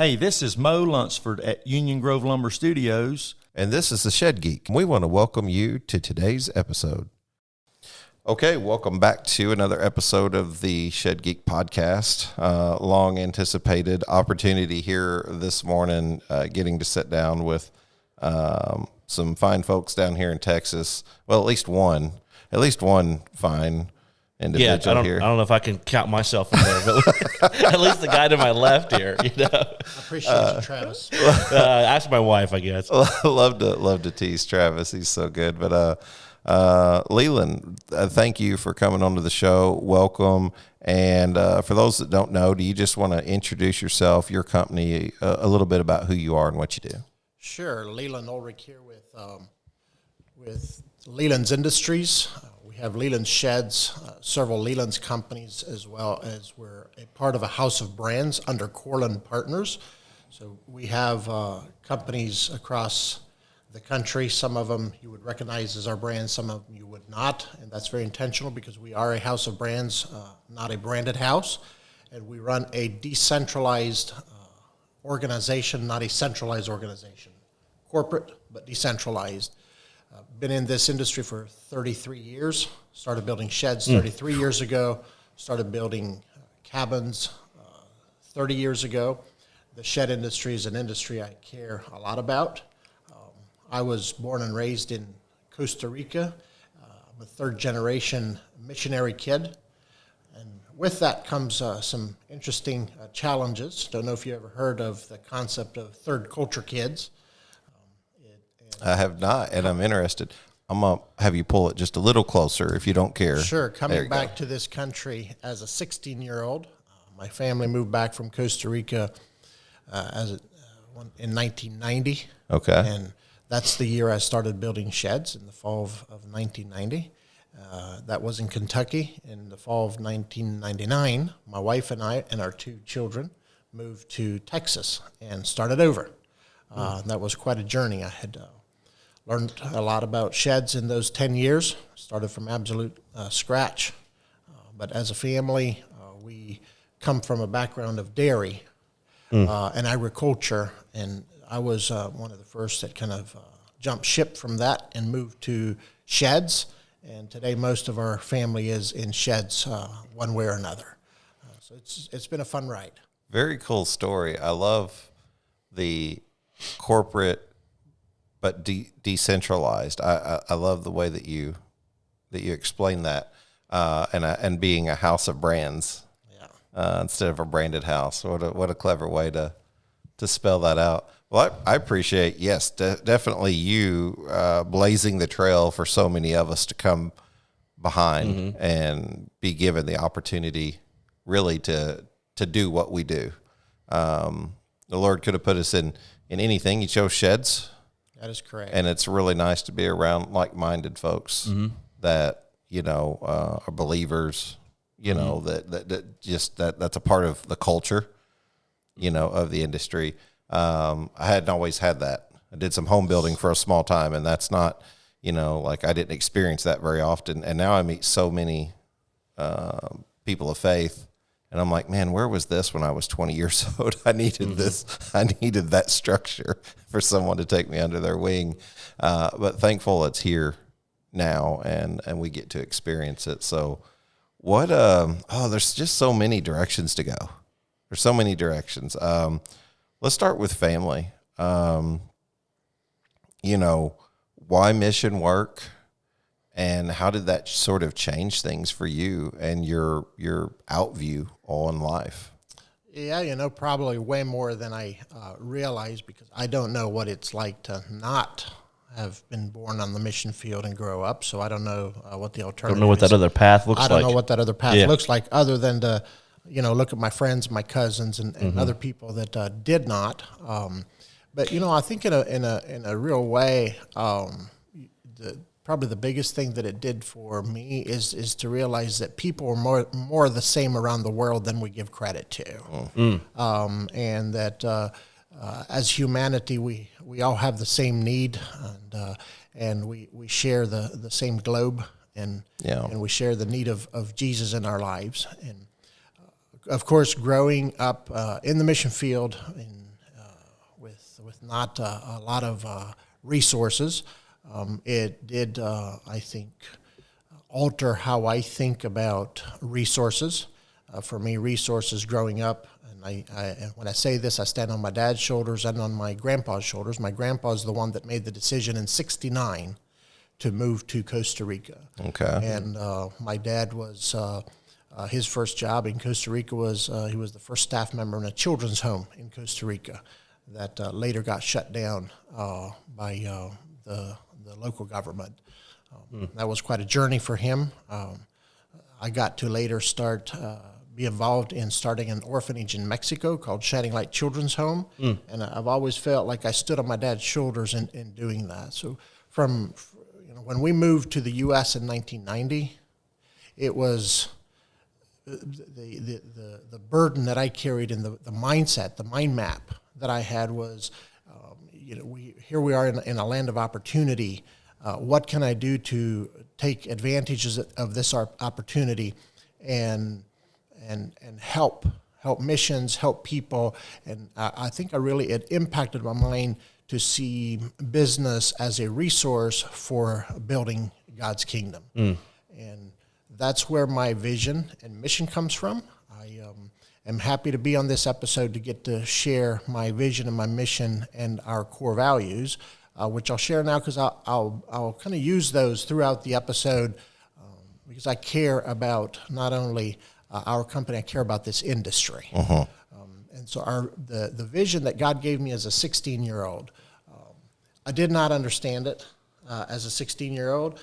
Hey, this is Mo Lunsford at Union Grove Lumber Studios. And this is the Shed Geek. We want to welcome you to today's episode. Okay, welcome back to another episode of the Shed Geek podcast. Long anticipated opportunity here this morning, getting to sit down with some fine folks down here in Texas. Well, at least one fine individual here. I don't know if I can count myself in there, but at least the guy to my left here, I appreciate you, Travis. Ask my wife, I guess. love to tease Travis. He's so good. But Leland, thank you for coming onto the show. Welcome. And for those that don't know, do you just want to introduce yourself, your company, a little bit about who you are and what you do? Sure. Leland Ulrich here with Leland's Industries. We have Leland's Sheds, several Leland's companies, as well as we're a part of a house of brands under Corland Partners. So we have companies across the country. Some of them you would recognize as our brands, some of them you would not, and that's very intentional because we are a house of brands, not a branded house, and we run a decentralized organization, not a centralized organization. Corporate, but decentralized. Been in this industry for 33 years. Started building sheds 33 years ago. Started building cabins 30 years ago. The shed industry is an industry I care a lot about. I was born and raised in Costa Rica. I'm a third-generation missionary kid. And with that comes some interesting challenges. Don't know if you ever heard of the concept of third culture kids. I have not, and I'm interested. I'm going to have you pull it just a little closer if you don't care. Sure. Coming back to this country as a 16-year-old, my family moved back from Costa Rica in 1990. Okay. And that's the year I started building sheds, in the fall of 1990. That was in Kentucky. In the fall of 1999, my wife and I and our two children moved to Texas and started over. That was quite a journey. I had learned a lot about sheds in those 10 years, started from absolute scratch. But as a family, we come from a background of dairy and agriculture, and I was one of the first that kind of jumped ship from that and moved to sheds. And today most of our family is in sheds one way or another. So it's been a fun ride. Very cool story. I love the corporate but decentralized. I love the way that you explain that, and being a house of brands, instead of a branded house. What a clever way to spell that out. Well, I appreciate, yes, definitely you blazing the trail for so many of us to come behind and be given the opportunity really to do what we do. The Lord could have put us in anything. He chose sheds. That is correct. And it's really nice to be around like-minded folks that, are believers, that's a part of the culture, of the industry. I hadn't always had that. I did some home building for a small time, and that's not, I didn't experience that very often. And now I meet so many people of faith. And I'm like, man, where was this when I was 20 years old? I needed this. I needed that structure for someone to take me under their wing. But thankful it's here now, and we get to experience it. So there's just so many directions to go. There's so many directions. Let's start with family. Why mission work? And how did that sort of change things for you and your outview on life? Yeah, probably way more than I realized, because I don't know what it's like to not have been born on the mission field and grow up. So I don't know what the alternative is. Don't know what that other path looks like. I don't know what that other path looks like, other than to, look at my friends, my cousins, and other people that did not. But I think in a real way, probably the biggest thing that it did for me is to realize that people are more the same around the world than we give credit to, and that as humanity we all have the same need, and we share the same globe, and we share the need of Jesus in our lives. And of course, growing up in the mission field in with not a lot of resources. It did, I think, alter how I think about resources. For me, resources growing up, and when I say this, I stand on my dad's shoulders and on my grandpa's shoulders. My grandpa's the one that made the decision in '69 to move to Costa Rica. Okay. And my dad was, his first job in Costa Rica was, he was the first staff member in a children's home in Costa Rica that later got shut down by the local government. That was quite a journey for him. I got to later be involved in starting an orphanage in Mexico called Shining Light Children's Home, and I've always felt like I stood on my dad's shoulders in doing that. So when we moved to the U.S. in 1990, it was the burden that I carried and the mindset, the mind map that I had was, here we are in a land of opportunity. What can I do to take advantages of this opportunity and help missions, help people? And I think it impacted my mind to see business as a resource for building God's kingdom. And that's where my vision and mission comes from. I am happy to be on this episode to get to share my vision and my mission and our core values, which I'll share now because I'll kind of use those throughout the episode because I care about not only our company, I care about this industry. And so the vision that God gave me as a 16-year-old, I did not understand it as a 16-year-old,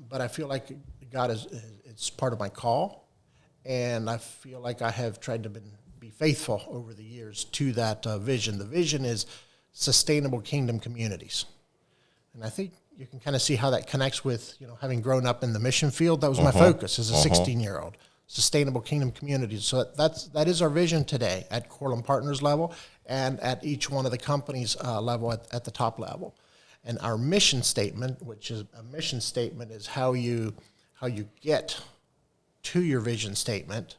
but I feel like God it's part of my call, and I feel like I have tried to be faithful over the years to that vision. The vision is sustainable kingdom communities, and I think you can kind of see how that connects with having grown up in the mission field. That was my focus as a 16-year-old. Sustainable kingdom communities. So that is our vision today at Corlin Partners level and at each one of the companies level at the top level. And our mission statement, which is a mission statement, is how you get to your vision statement,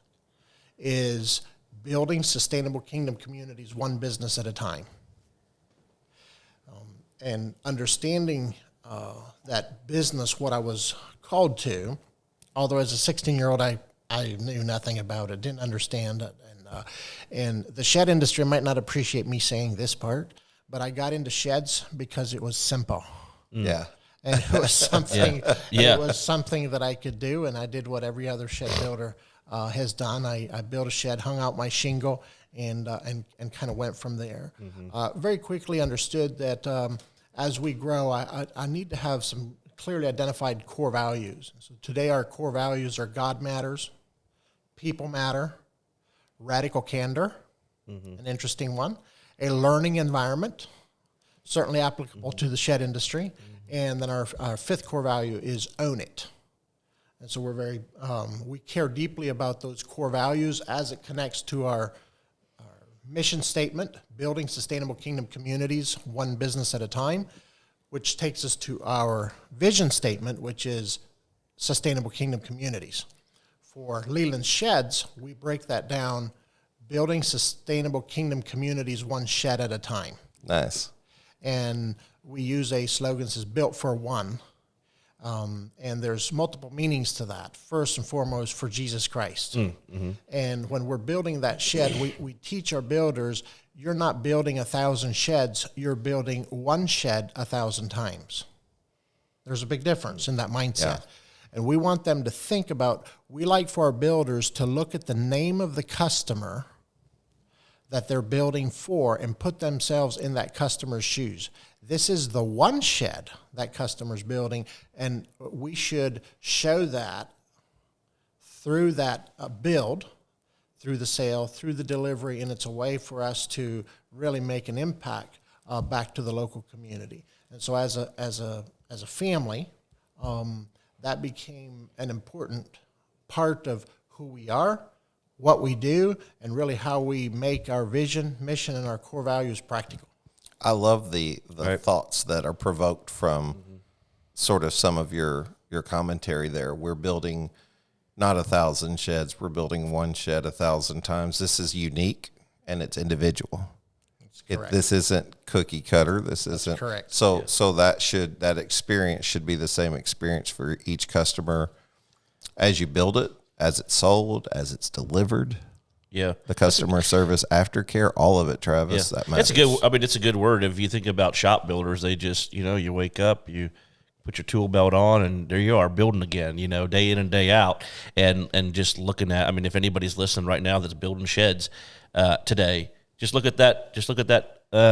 is building sustainable kingdom communities one business at a time. And understanding that business, what I was called to, although as a 16-year-old I knew nothing about it, didn't understand it. And the shed industry might not appreciate me saying this part, but I got into sheds because it was simple. Yeah. And it was something Yeah. It was something that I could do, and I did what every other shed builder has done. I built a shed, hung out my shingle, and kind of went from there. Very quickly understood that as we grow, I need to have some clearly identified core values. So today our core values are God matters, people matter, radical candor, an interesting one, a learning environment, certainly applicable to the shed industry, and then our fifth core value is own it. And so we're very, we care deeply about those core values as it connects to our mission statement, building sustainable kingdom communities, one business at a time, which takes us to our vision statement, which is sustainable kingdom communities. For Leland Sheds, we break that down, building sustainable kingdom communities one shed at a time. Nice. And we use a slogan that says built for one, and there's multiple meanings to that. First and foremost, for Jesus Christ. And when we're building that shed, we teach our builders, you're not building 1,000 sheds, you're building one shed 1,000 times. There's a big difference in that mindset. Yeah. And we want them to think about, we like for our builders to look at the name of the customer that they're building for and put themselves in that customer's shoes. This is the one shed that customer's building, and we should show that through that build, through the sale, through the delivery, and it's a way for us to really make an impact back to the local community. And so as a family, that became an important part of who we are, what we do, and really how we make our vision, mission, and our core values practical. I love the thoughts that are provoked from sort of some of your commentary there. We're building not 1,000 sheds. We're building one shed 1,000 times. This is unique and it's individual. This isn't cookie cutter. This isn't correct. So that experience should be the same experience for each customer as you build it, as it's sold, as it's delivered. Yeah. The customer service, aftercare, all of it, Travis. Yeah. That matters. It's a good word. If you think about shop builders, they just, you wake up, you put your tool belt on, and there you are building again, day in and day out. And just looking at, if anybody's listening right now that's building sheds today, just look at that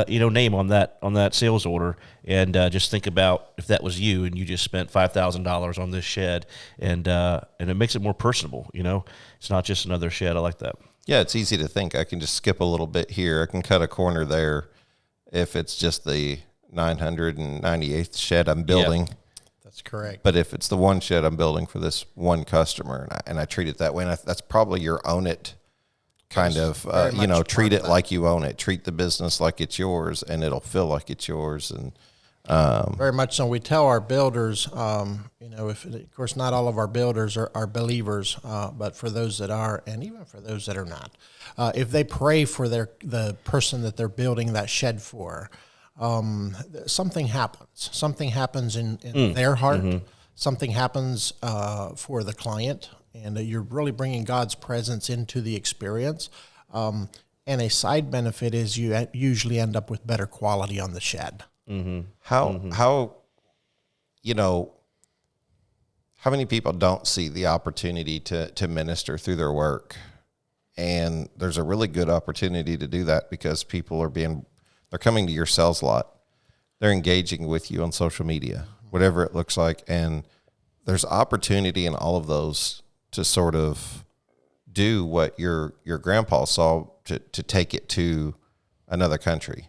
name on that sales order, and just think about if that was you and you just spent $5,000 on this shed, and it makes it more personable. It's not just another shed. I like that. Yeah, it's easy to think I can just skip a little bit here. I can cut a corner there if it's just the 998th shed I'm building. Yeah, that's correct. But if it's the one shed I'm building for this one customer, and I treat it that way, and that's probably your own it kind of, treat it like you own it. Treat the business like it's yours, and it'll feel like it's yours. And very much so. We tell our builders, of course, not all of our builders are believers, but for those that are, and even for those that are not, if they pray for the person that they're building that shed for, something happens. Something happens in their heart. Mm-hmm. Something happens for the client, and you're really bringing God's presence into the experience. And a side benefit is you usually end up with better quality on the shed. Mm-hmm. How many people don't see the opportunity to minister through their work? And there's a really good opportunity to do that because people they're coming to your sales lot. They're engaging with you on social media, whatever it looks like. And there's opportunity in all of those to sort of do what your grandpa saw, to take it to another country.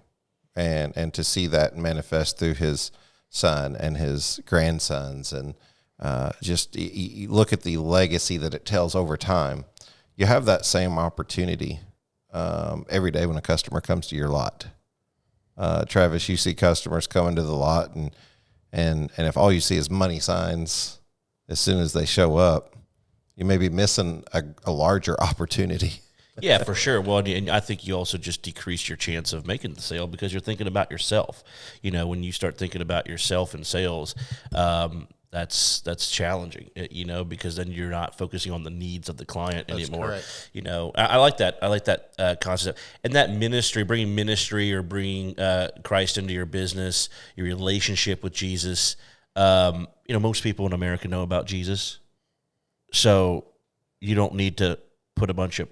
And to see that manifest through his son and his grandsons, and just you look at the legacy that it tells over time. You have that same opportunity every day when a customer comes to your lot. Travis, you see customers coming to the lot, and if all you see is money signs as soon as they show up, you may be missing a larger opportunity. Yeah, for sure. Well, and I think you also just decrease your chance of making the sale because you're thinking about yourself. When you start thinking about yourself in sales, that's challenging, because then you're not focusing on the needs of the client anymore. Correct. I like that. I like that concept. And that ministry, bringing ministry or bringing Christ into your business, your relationship with Jesus. Most people in America know about Jesus. So you don't need to put a bunch of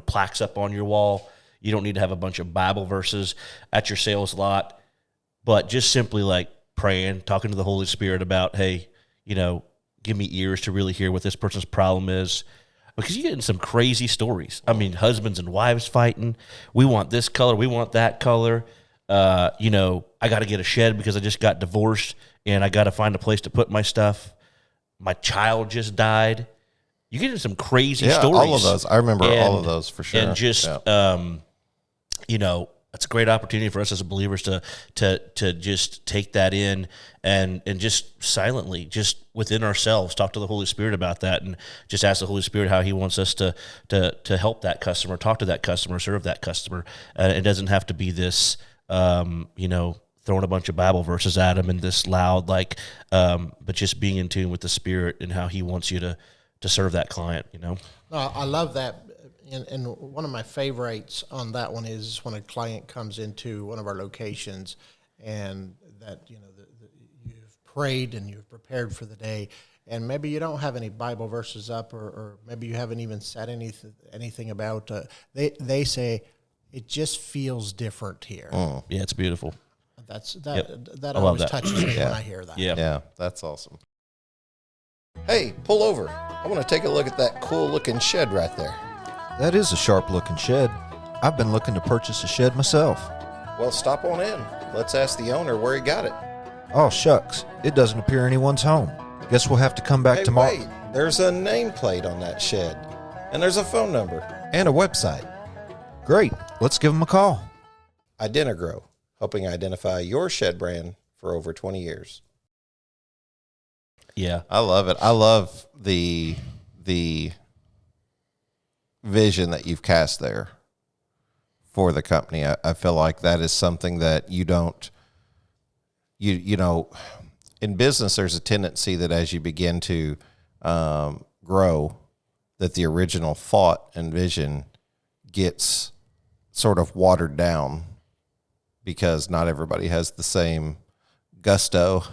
plaques up on your wall. You don't need to have a bunch of Bible verses at your sales lot, but just simply like praying, talking to the Holy Spirit about, hey, give me ears to really hear what this person's problem is. Because you get in some crazy stories. Husbands and wives fighting. We want this color. We want that color. I got to get a shed because I just got divorced and I got to find a place to put my stuff. My child just died. You get into some crazy stories. All of those. I remember all of those for sure. And just, it's a great opportunity for us as believers to just take that in and just silently, just within ourselves, talk to the Holy Spirit about that, and just ask the Holy Spirit how He wants us to help that customer, talk to that customer, serve that customer. It doesn't have to be this, throwing a bunch of Bible verses at them and this loud, but just being in tune with the Spirit and how He wants you to serve that client, No, I love that. And one of my favorites on that one is when a client comes into one of our locations and that, you've prayed and you've prepared for the day, and maybe you don't have any Bible verses up, or maybe you haven't even said anything about, they say, it just feels different here. Mm. Yeah, it's beautiful. That always touches me when I hear that. Yeah, that's awesome. Hey, pull over. I want to take a look at that cool-looking shed right there. That is a sharp-looking shed. I've been looking to purchase a shed myself. Well, stop on in. Let's ask the owner where he got it. Oh, shucks. It doesn't appear anyone's home. Guess we'll have to come back tomorrow. Wait. There's a nameplate on that shed. And there's a phone number. And a website. Great. Let's give them a call. Identigrow, helping identify your shed brand for over 20 years. Yeah. I love it. I love the vision that you've cast there for the company. I feel like that is something that you don't, you know, in business, there's a tendency that as you begin to grow, that the original thought and vision gets sort of watered down because not everybody has the same gusto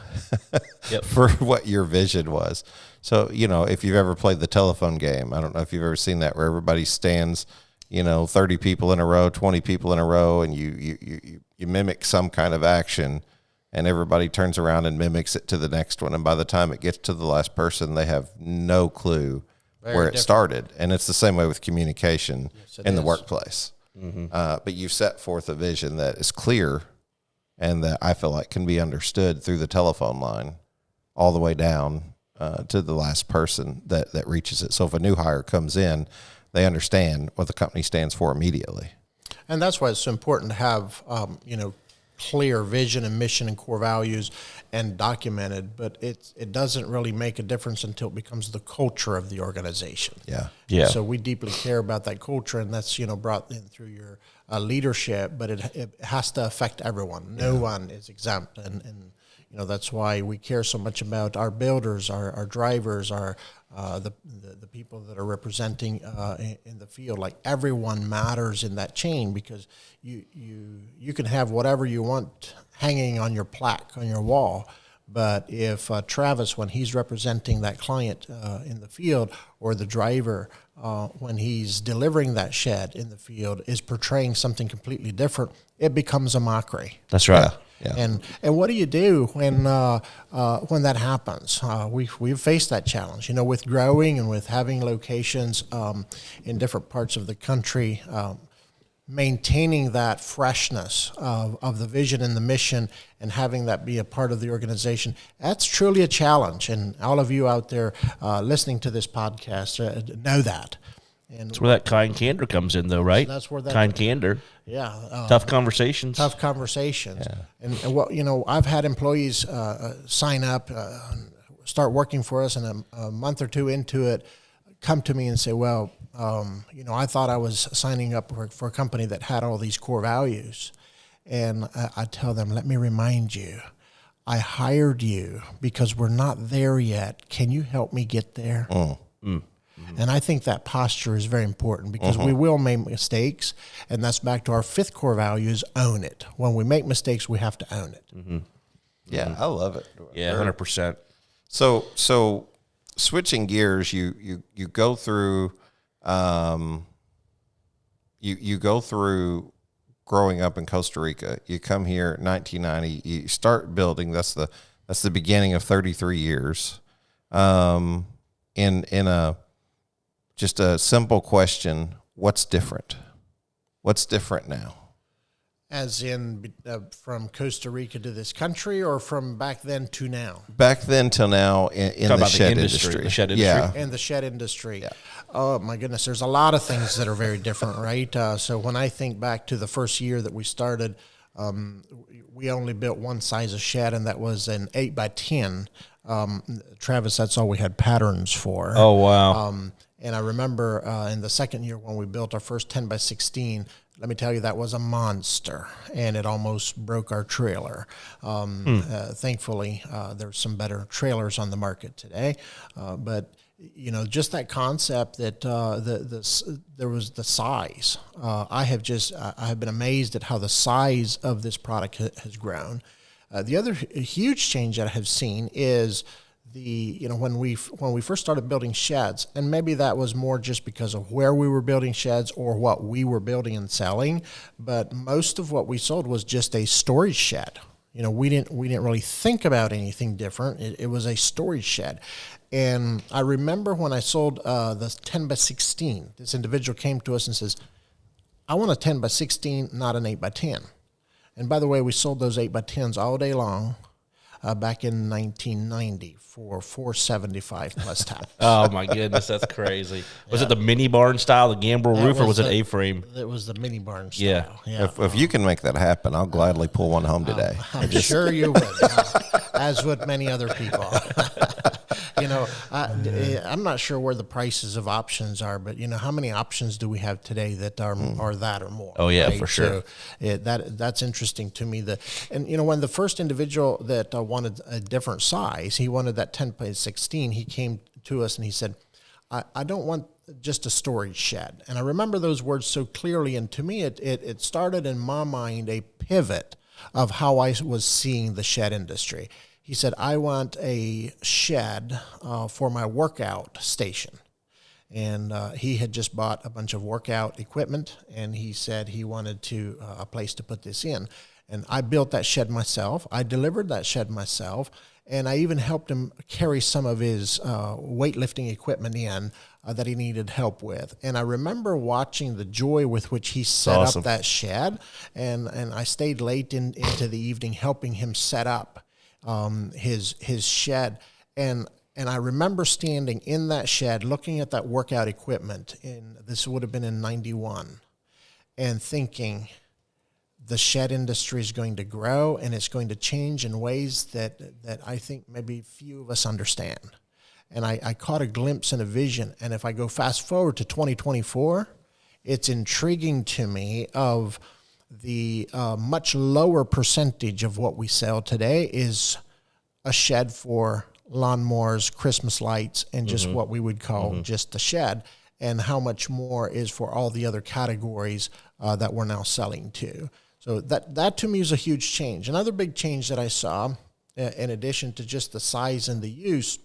for what your vision was. So, you know, if you've ever played the telephone game, I don't know if you've ever seen that, where everybody stands, 30 people in a row, 20 people in a row, and you mimic some kind of action, and everybody turns around and mimics it to the next one. And by the time it gets to the last person, they have no clue where it started. And it's the same way with communication in the workplace. Mm-hmm. But you've set forth a vision that is clear and that I feel like can be understood through the telephone line all the way down to the last person that reaches it. So if a new hire comes in, they understand what the company stands for immediately. And that's why it's so important to have, clear vision and mission and core values and documented, but it doesn't really make a difference until it becomes the culture of the organization. Yeah. So we deeply care about that culture, and that's, brought in through your leadership, but it has to affect everyone. No one is exempt. And that's why we care so much about our builders, our drivers, the people that are representing in the field. Like, everyone matters in that chain, because you can have whatever you want hanging on your plaque on your wall, but if Travis, when he's representing that client in the field, or the driver when he's delivering that shed in the field, is portraying something completely different, it becomes a mockery. That's right. Yeah. And what do you do when that happens? We've faced that challenge, with growing and with having locations in different parts of the country, maintaining that freshness of the vision and the mission, and having that be a part of the organization. That's truly a challenge. And all of you out there listening to this podcast know that. And that's where that kind candor comes in, though, right? So that's where that kind candor. Yeah. Tough conversations. Yeah. And what, I've had employees sign up, start working for us, and a month or two into it, come to me and say, well, I thought I was signing up for a company that had all these core values. And I tell them, let me remind you, I hired you because we're not there yet. Can you help me get there? And I think that posture is very important, because we will make mistakes, and that's back to our fifth core values: own it. When we make mistakes, we have to own it. Yeah, I love it. Yeah, 100%. So switching gears, you go through you go through growing up in Costa Rica. You come here in 1990. You start building. That's the beginning of 33 years. In a just a simple question: what's different? What's different now? As in from Costa Rica to this country, or from back then to now? Back then till now in the shed industry. The shed industry. Yeah. In the shed industry. Yeah. Oh, my goodness. There's a lot of things that are very different, right? So when I think back to the first year that we started, we only built one size of shed, and that was an 8x10. Travis, that's all we had patterns for. Oh, wow. And I remember in the second year when we built our first 10x16, let me tell you, that was a monster, and it almost broke our trailer. Thankfully, there's some better trailers on the market today. But, just that concept that there was the size. I have been amazed at how the size of this product has grown. The other huge change that I have seen is when we first started building sheds, and maybe that was more just because of where we were building sheds or what we were building and selling, but most of what we sold was just a storage shed. We didn't really think about anything different. It was a storage shed. And I remember when I sold the 10x16, this individual came to us and says, I want a 10x16, not an 8x10. And by the way, we sold those 8x10s all day long back in 1990 for $475 plus tax. Oh, my goodness, that's crazy. Was it the mini barn style, the gambrel roof, or was it A-frame? It was the mini barn style. Yeah. If you can make that happen, I'll gladly pull one home today. I'm sure you would, as would many other people. I'm not sure where the prices of options are, but how many options do we have today that are that or more? Oh yeah, right? for sure. So that's interesting to me. And when the first individual that wanted a different size, he wanted that 10 by 16. He came to us and he said, I don't want just a storage shed. And I remember those words so clearly. And to me, it started in my mind a pivot of how I was seeing the shed industry. He said, I want a shed for my workout station. And he had just bought a bunch of workout equipment, and he said he wanted a place to put this in. And I built that shed myself. I delivered that shed myself. And I even helped him carry some of his weightlifting equipment in that he needed help with. And I remember watching the joy with which he set up that shed. And I stayed late into the evening helping him set up his shed. And I remember standing in that shed looking at that workout equipment. And this would have been in 91. And thinking, the shed industry is going to grow and it's going to change in ways that I think maybe few of us understand. And I caught a glimpse and a vision. And if I go fast forward to 2024, it's intriguing to me of the much lower percentage of what we sell today is a shed for lawnmowers, Christmas lights, and just what we would call just the shed, and how much more is for all the other categories that we're now selling to. So that to me is a huge change. Another big change that I saw, in addition to just the size and the use,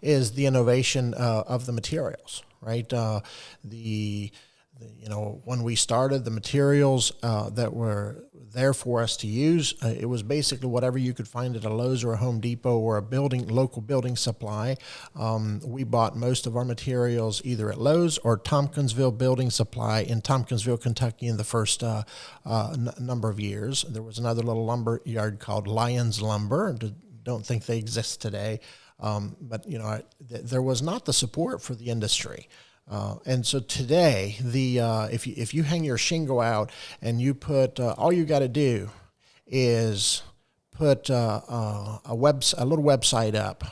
is the innovation of the materials, right? When we started, the materials that were there for us to use, it was basically whatever you could find at a Lowe's or a Home Depot or a local building supply. We bought most of our materials either at Lowe's or Tompkinsville Building Supply in Tompkinsville, Kentucky in the first number of years. There was another little lumber yard called Lyons Lumber. Don't think they exist today. But there was not the support for the industry. And so today, if you hang your shingle out and you put all you got to do is put a little website up.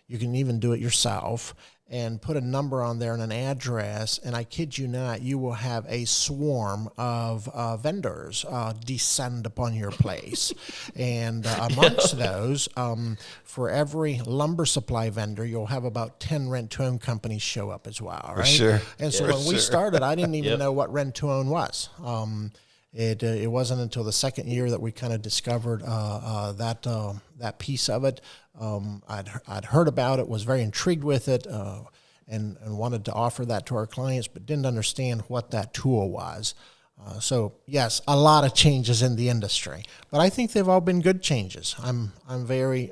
You can even do it yourself and put a number on there and an address. And I kid you not, you will have a swarm of vendors descend upon your place. And amongst those, for every lumber supply vendor, you'll have about 10 rent-to-own companies show up as well, right? Sure. And so when we started, I didn't even know what rent-to-own was. It wasn't until the second year that we kind of discovered that piece of it. I'd heard about it, was very intrigued with it, and wanted to offer that to our clients, but didn't understand what that tool was. So yes, a lot of changes in the industry, but I think they've all been good changes. I'm very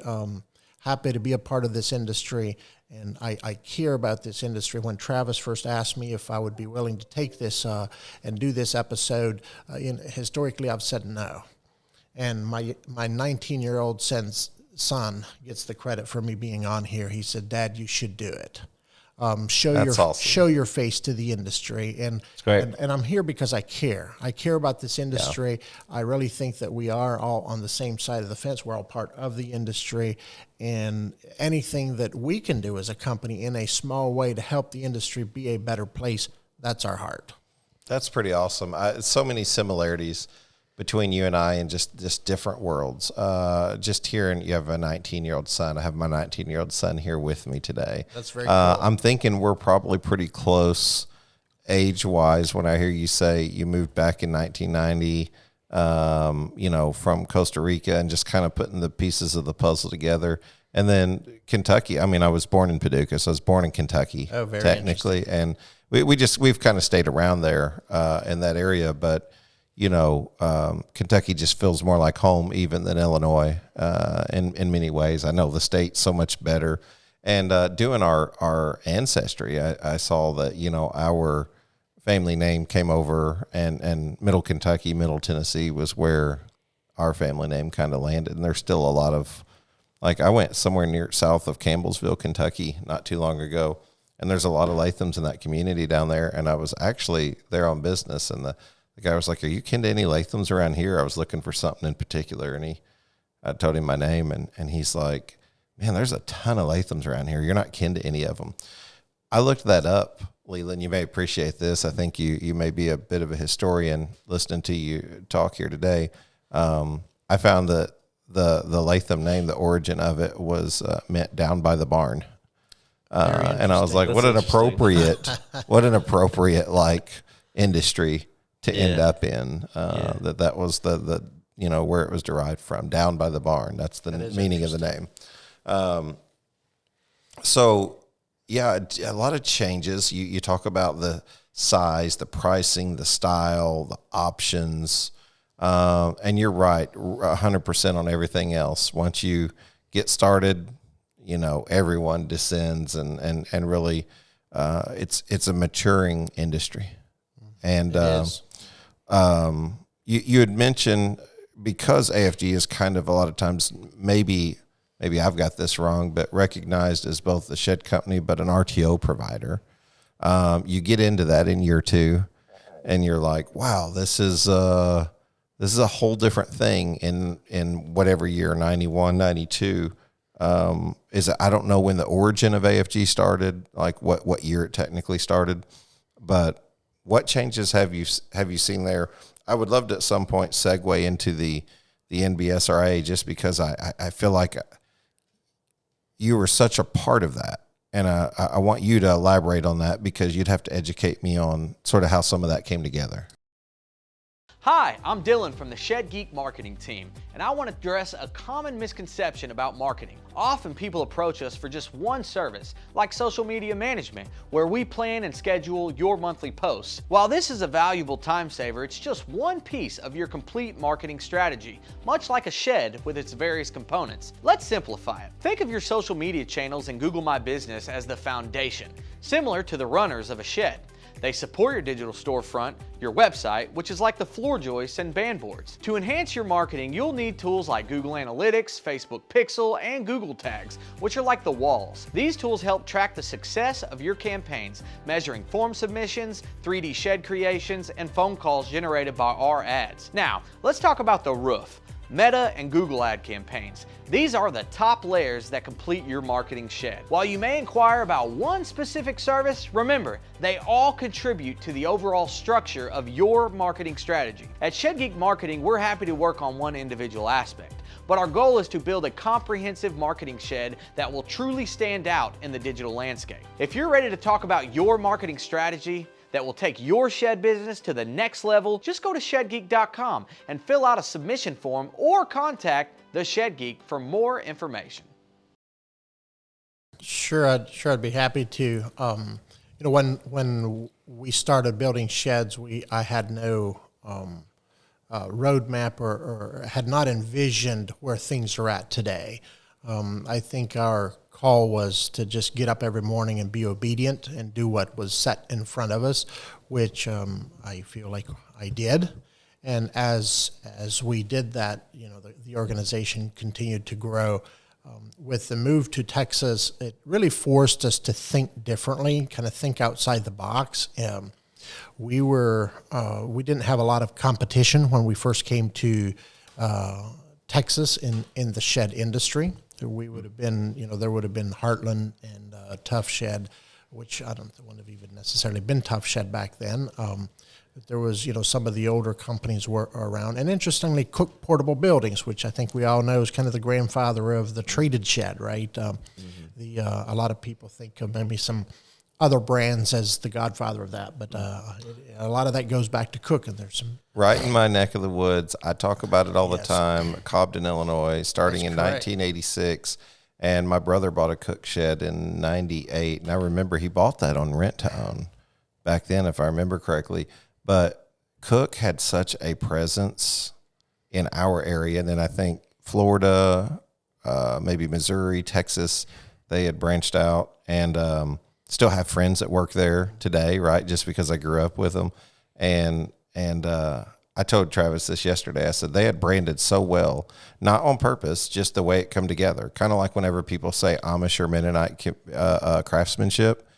happy to be a part of this industry. And I care about this industry. When Travis first asked me if I would be willing to take this and do this episode, historically I've said no. And my 19-year-old son gets the credit for me being on here. He said, "Dad, you should do it. Show your face to the industry." And I'm here because I care. I care about this industry. Yeah. I really think that we are all on the same side of the fence. We're all part of the industry, and anything that we can do as a company in a small way to help the industry be a better place, that's our heart. That's pretty awesome. So many similarities between you and I and just different worlds. Just hearing you have a 19-year-old son. I have my 19-year-old son here with me today. That's very cool. I'm thinking we're probably pretty close age-wise when I hear you say you moved back in 1990, from Costa Rica and just kind of putting the pieces of the puzzle together. And then Kentucky. I mean, I was born in Paducah, so I was born in Kentucky, technically. And we've kind of stayed around there in that area, but Kentucky just feels more like home even than Illinois in many ways. I know the state so much better. And doing our ancestry, I saw that, our family name came over and Middle Kentucky, Middle Tennessee was where our family name kind of landed. And there's still a lot of, I went somewhere near south of Campbellsville, Kentucky not too long ago. And there's a lot of Lathams in that community down there. And I was actually there on business, and the guy was like, "Are you kin to any Lathams around here?" I was looking for something in particular, and I told him my name, and he's like, man, there's a ton of Lathams around here. You're not kin to any of them. I looked that up, Leland. You may appreciate this. I think you may be a bit of a historian listening to you talk here today. I found that the Latham name, the origin of it was meant down by the barn. And I was like, what an appropriate like industry to end up in. That was the where it was derived from, down by the barn. That's the meaning of the name. So yeah, a lot of changes. You talk about the size, the pricing, the style, the options. And you're right, 100% on everything else. Once you get started, everyone descends and really, it's a maturing industry. And, you had mentioned, because AFG is kind of a lot of times, maybe I've got this wrong, but recognized as both a shed company, but an RTO provider. You get into that in year 2 and you're like, wow, this is a whole different thing in whatever year, 91, 92. I don't know when the origin of AFG started, like what year it technically started, but what changes have you seen there? I would love to at some point segue into the NBSRA, just because I feel like you were such a part of that. And I want you to elaborate on that, because you'd have to educate me on sort of how some of that came together. Hi, I'm Dylan from the Shed Geek marketing team, and I want to address a common misconception about marketing. Often people approach us for just one service, like social media management, where we plan and schedule your monthly posts. While this is a valuable time saver, it's just one piece of your complete marketing strategy, much like a shed with its various components. Let's simplify it. Think of your social media channels and Google My Business as the foundation, similar to the runners of a shed. They support your digital storefront, your website, which is like the floor joists and band boards. To enhance your marketing, you'll need tools like Google Analytics, Facebook Pixel, and Google Tags, which are like the walls. These tools help track the success of your campaigns, measuring form submissions, 3D shed creations, and phone calls generated by our ads. Now, let's talk about the roof. Meta and Google ad campaigns. These are the top layers that complete your marketing shed. While you may inquire about one specific service, remember, they all contribute to the overall structure of your marketing strategy. At Shed Geek Marketing, we're happy to work on one individual aspect, but our goal is to build a comprehensive marketing shed that will truly stand out in the digital landscape. If you're ready to talk about your marketing strategy that will take your shed business to the next level, just go to shedgeek.com and fill out a submission form, or contact the Shed Geek for more information. Sure, I'd be happy to. When we started building sheds, I had no roadmap or had not envisioned where things are at today. I think our call was to just get up every morning and be obedient and do what was set in front of us, which I feel like I did. And as we did that, the organization continued to grow. With the move to Texas, it really forced us to think differently, kind of think outside the box. We didn't have a lot of competition when we first came to Texas in the shed industry. We would have been, there would have been Heartland and Tough Shed, which I don't wouldn't have even necessarily been Tough Shed back then. But there was, some of the older companies were around. And interestingly, Cook Portable Buildings, which I think we all know is kind of the grandfather of the treated shed, right? A lot of people think of maybe some other brands as the godfather of that, but a lot of that goes back to Cook, and there's some... Right in my neck of the woods. I talk about it all the time. Cobden, Illinois, starting in 1986, and my brother bought a Cook shed in 98, and I remember he bought that on rent to own back then, if I remember correctly. But Cook had such a presence in our area, and then I think Florida, maybe Missouri, Texas, they had branched out, and still have friends that work there today, right? Just because I grew up with them. And I told Travis this yesterday. I said, they had branded so well, not on purpose, just the way it come together. Kind of like whenever people say Amish or Mennonite craftsmanship,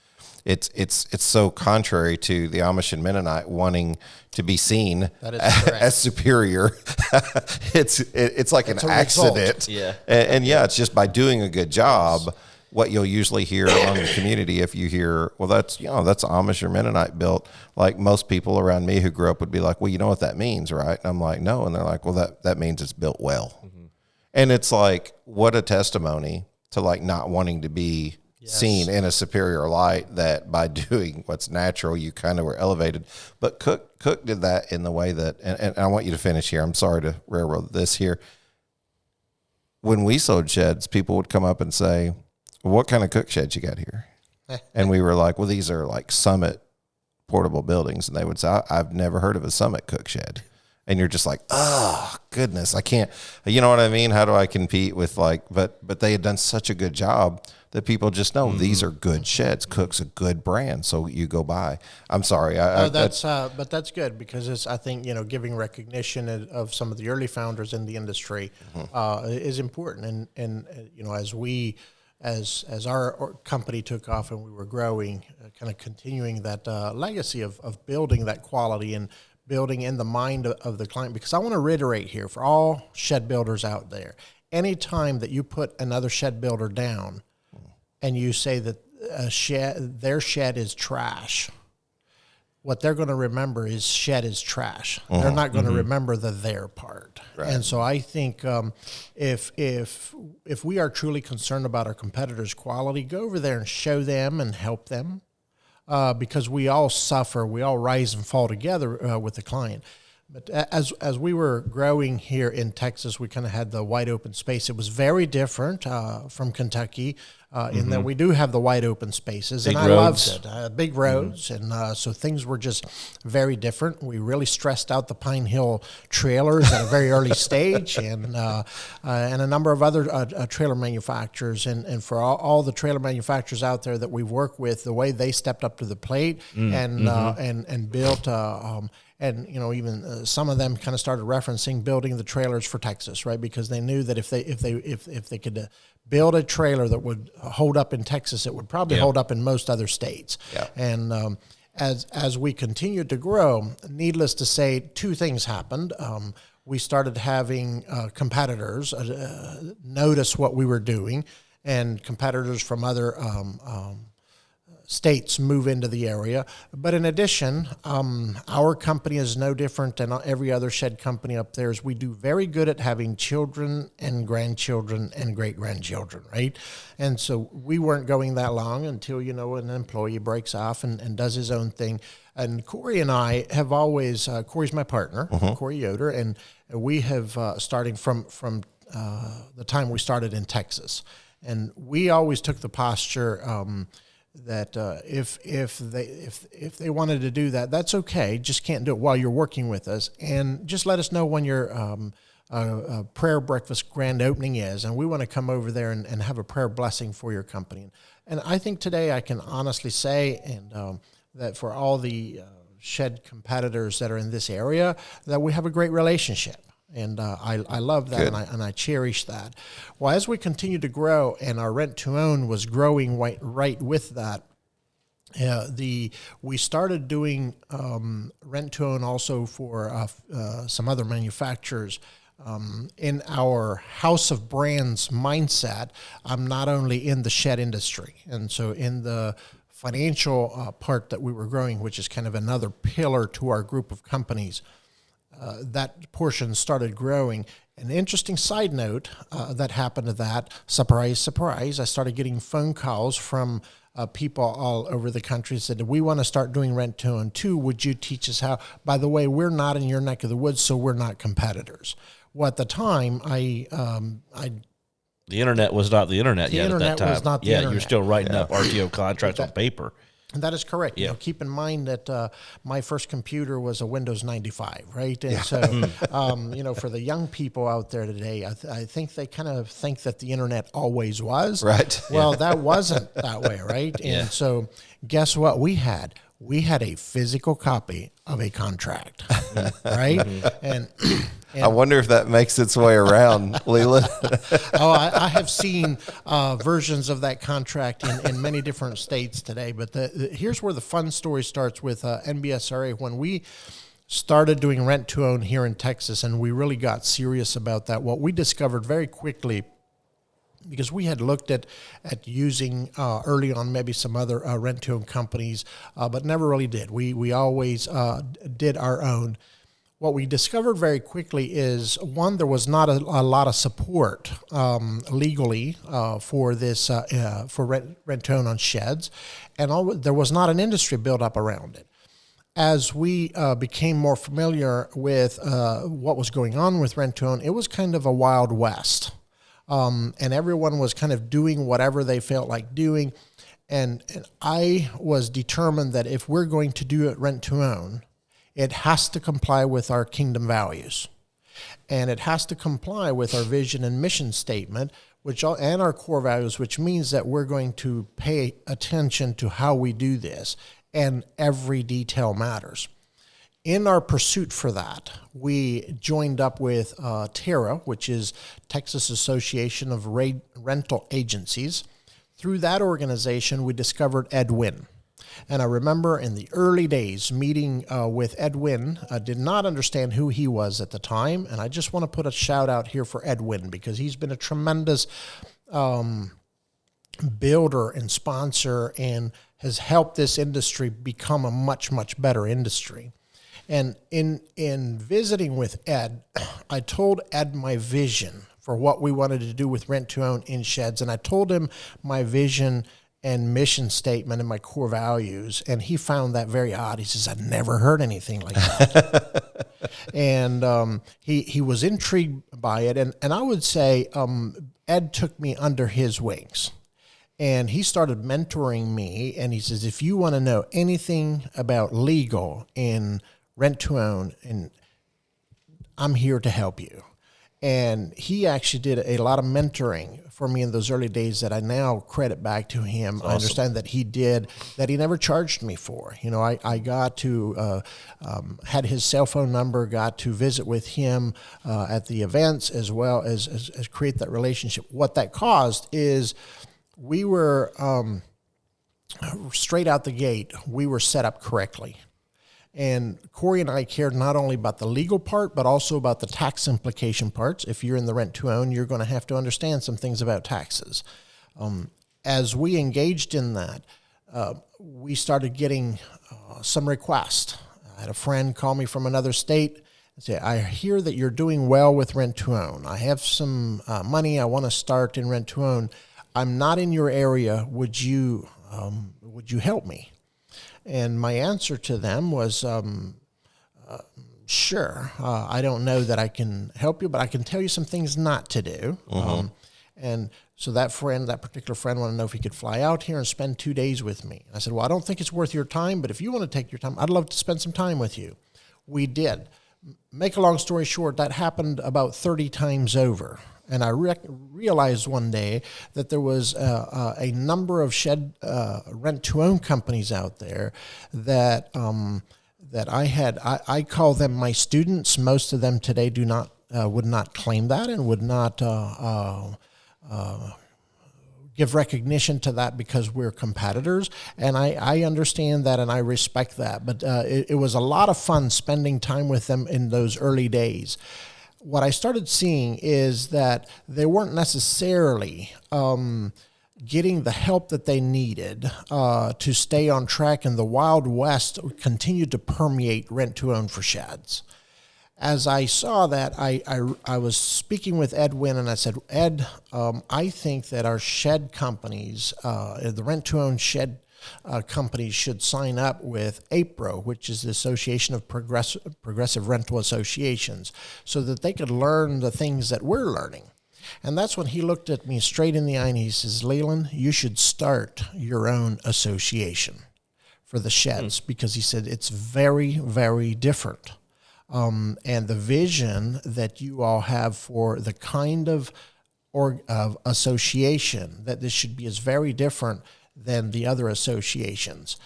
it's so contrary to the Amish and Mennonite wanting to be seen That is correct. as superior. It's like It's an a result. accident. Yeah. And it's just by doing a good job. What you'll usually hear among the community, if you hear, well, that's Amish or Mennonite built, like most people around me who grew up would be like, well, you know what that means, right? And I'm like, no. And they're like, well, that means it's built well. Mm-hmm. And it's like, what a testimony to like not wanting to be seen in a superior light, that by doing what's natural, you kind of were elevated. But Cook did that in the way that, and I want you to finish here. I'm sorry to railroad this here. When we sold sheds, people would come up and say, what kind of cook sheds you got here? And we were like, well, these are like Summit portable buildings. And they would say, I've never heard of a Summit cook shed. And you're just like, oh, goodness, I can't, you know what I mean? How do I compete with like, but they had done such a good job that people just know these are good sheds. Cook's a good brand, so you go buy. I'm sorry. But that's good, because I think, giving recognition of some of the early founders in the industry is important. And as our company took off and we were growing, kind of continuing that legacy of building that quality and building in the mind of the client. Because I want to reiterate here for all shed builders out there, anytime that you put another shed builder down and you say that their shed is trash, what they're going to remember is shed is trash. They're not going to remember the their part. Right. And so I think if we are truly concerned about our competitors' quality, go over there and show them and help them, because we all suffer, we all rise and fall together with the client. But as we were growing here in Texas, we kind of had the wide open space. It was very different from Kentucky in that we do have the wide open spaces, Big and roads. I loved it. Big roads, and so things were just very different. We really stressed out the Pine Hill trailers at a very early stage, and a number of other trailer manufacturers. And for all the trailer manufacturers out there that we've worked with, the way they stepped up to the plate and built. And even some of them kind of started referencing building the trailers for Texas, right? Because they knew that if they could build a trailer that would hold up in Texas, it would probably hold up in most other states. Yeah. And as we continued to grow, needless to say, two things happened. We started having competitors notice what we were doing, and competitors from other states move into the area. But in addition, our company is no different than every other shed company up there. Is we do very good at having children and grandchildren and great-grandchildren, right? And so we weren't going that long until, an employee breaks off and does his own thing. And Corey and I have always, Corey's my partner, Corey Yoder, and we have, starting from the time we started in Texas. And we always took the posture that if they wanted to do that, that's okay. Just can't do it while you're working with us, and just let us know when your prayer breakfast grand opening is, and we want to come over there and have a prayer blessing for your company. And I think today I can honestly say, and that for all the shed competitors that are in this area, that we have a great relationship. And I love that, and I cherish that. Well, as we continued to grow, and our rent-to-own was growing right with that, we started doing rent-to-own also for some other manufacturers. In our house of brands mindset, I'm not only in the shed industry, and so in the financial part that we were growing, which is kind of another pillar to our group of companies, that portion started growing. An interesting side note that happened to that, surprise, surprise, I started getting phone calls from people all over the country said, we want to start doing rent-to-own too. Would you teach us how? By the way, we're not in your neck of the woods, so we're not competitors. Well, at the time, the internet was not the internet yet at that time. Was not the internet. You're still writing up RTO contracts on paper. That is correct. Yeah. Keep in mind that my first computer was a Windows 95, right? And so, for the young people out there today, I think they kind of think that the internet always was. Right. Well, that wasn't that way, right? And so guess what we had? We had a physical copy of a contract, right? And I wonder if that makes its way around, Leland. I have seen versions of that contract in many different states today. But here's where the fun story starts with NBSRA. When we started doing rent to own here in Texas, and we really got serious about that, what we discovered very quickly, because we had looked at using early on maybe some other rent-to-own companies, but never really did. We always did our own. What we discovered very quickly is, one, there was not a lot of support legally for this for rent-to-own on sheds, and there was not an industry built up around it. As we became more familiar with what was going on with rent-to-own, it was kind of a wild west. And everyone was kind of doing whatever they felt like doing. And I was determined that if we're going to do it rent-to-own, it has to comply with our kingdom values. And it has to comply with our vision and mission statement, and our core values, which means that we're going to pay attention to how we do this. And every detail matters. In our pursuit for that, we joined up with TARA, which is Texas Association of Rental Agencies. Through that organization, we discovered Ed Wynn. And I remember in the early days meeting with Ed Wynn. I did not understand who he was at the time, and I just want to put a shout out here for Ed Wynn, because he's been a tremendous builder and sponsor, and has helped this industry become a much, much better industry. And in visiting with Ed, I told Ed my vision for what we wanted to do with rent-to-own in sheds, and I told him my vision and mission statement and my core values, and he found that very odd. He says, "I've never heard anything like that." And he was intrigued by it, and I would say Ed took me under his wings. And he started mentoring me, and he says, if you want to know anything about legal in rent-to-own, and I'm here to help you. And he actually did a lot of mentoring for me in those early days that I now credit back to him. Awesome. I understand that he did, that he never charged me for. You know, I got to, had his cell phone number, got to visit with him at the events, as well as create that relationship. What that caused is, we were, straight out the gate, we were set up correctly. And Corey and I cared not only about the legal part, but also about the tax implication parts. If you're in the rent-to-own, you're going to have to understand some things about taxes. As we engaged in that, we started getting some requests. I had a friend call me from another state and say, I hear that you're doing well with rent-to-own. I have some money I want to start in rent-to-own. I'm not in your area. Would you help me? And my answer to them was, sure. I don't know that I can help you, but I can tell you some things not to do. Mm-hmm. And so that particular friend wanted to know if he could fly out here and spend 2 days with me. I said, well, I don't think it's worth your time, but if you want to take your time, I'd love to spend some time with you. We did. Make a long story short, that happened about 30 times over. And I realized one day that there was a number of shed rent-to-own companies out there that I call them my students. Most of them today would not claim that and would not give recognition to that because we're competitors. And I understand that and I respect that. But it was a lot of fun spending time with them in those early days. What I started seeing is that they weren't necessarily getting the help that they needed to stay on track, and the Wild West continued to permeate rent-to-own for sheds. As I saw that, I was speaking with Ed Wynn, and I said, Ed, I think that our shed companies, the rent-to-own shed companies should sign up with APRO, which is the Association of Progressive Rental Associations, so that they could learn the things that we're learning. And that's when he looked at me straight in the eye and he says, Leland, you should start your own association for the sheds, because he said it's very, very different. And the vision that you all have for the kind of association that this should be is very different than the other associations.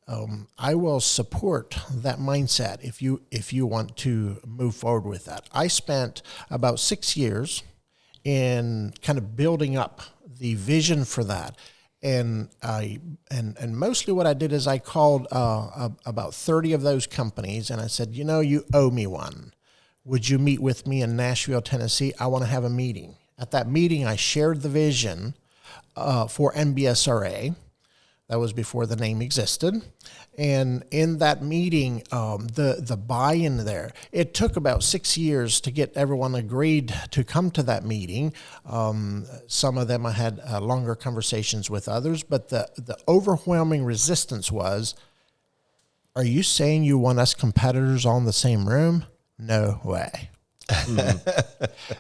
I will support that mindset if you want to move forward with that. I spent about 6 years in kind of building up the vision for that. And mostly what I did is I called about 30 of those companies, and I said, you owe me one. Would you meet with me in Nashville, Tennessee? I want to have a meeting. At that meeting, I shared the vision for NBSRA. That was before the name existed. And in that meeting, the buy-in there, it took about 6 years to get everyone agreed to come to that meeting. Some of them I had longer conversations with others, but the overwhelming resistance was, are you saying you want us competitors all in the same room? No way.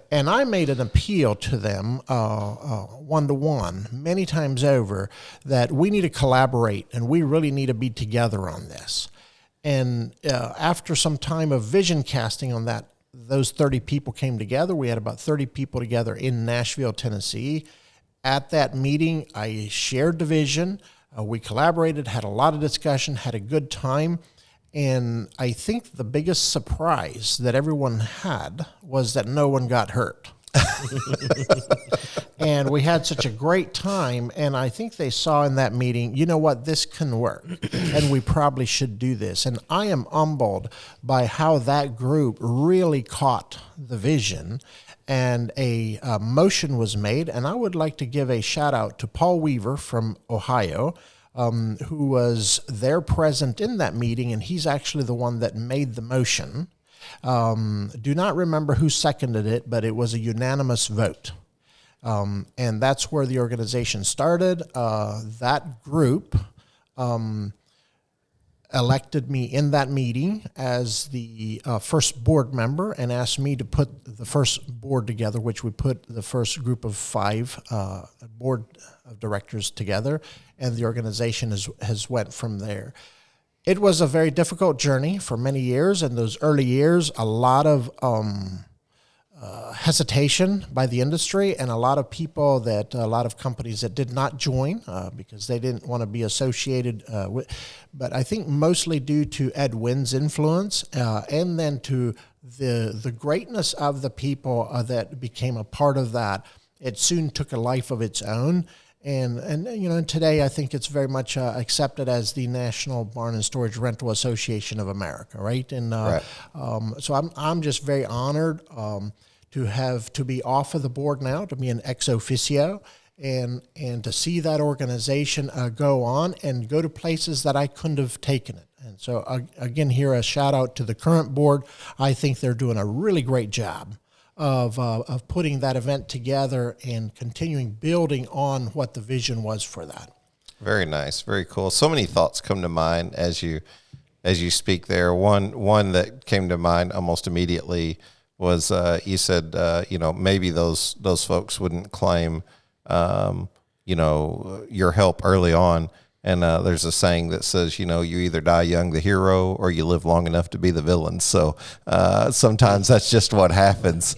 And I made an appeal to them one-to-one many times over that we need to collaborate and we really need to be together on this. And after some time of vision casting on that, those 30 people came together. We had about 30 people together in Nashville, Tennessee. At that meeting, I shared the vision. We collaborated, had a lot of discussion, had a good time. And I think the biggest surprise that everyone had was that no one got hurt. And we had such a great time. And I think they saw in that meeting, you know what, this can work. And we probably should do this. And I am humbled by how that group really caught the vision. And a motion was made. And I would like to give a shout out to Paul Weaver from Ohio, who was there present in that meeting, and he's actually the one that made the motion. Do not remember who seconded it, but it was a unanimous vote. And that's where the organization started. That group elected me in that meeting as the first board member and asked me to put the first board together, which we put the first group of 5 board of directors together, and the organization has went from there. It was a very difficult journey for many years. In those early years, a lot of hesitation by the industry and a lot of companies that did not join because they didn't want to be associated with. But I think mostly due to Ed Wynn's influence and then to the greatness of the people that became a part of that, it soon took a life of its own. And today I think it's very much accepted as the National Barn and Storage Rental Association of America, right? And right. So I'm just very honored to be off of the board now, to be an ex officio, and to see that organization go on and go to places that I couldn't have taken it. And so again, here a shout out to the current board. I think they're doing a really great job of putting that event together and continuing building on what the vision was for that. Very nice, very cool. So many thoughts come to mind as you speak there. One that came to mind almost immediately was you said maybe those folks wouldn't claim your help early on. And there's a saying that says, you either die young, the hero, or you live long enough to be the villain. So sometimes that's just what happens.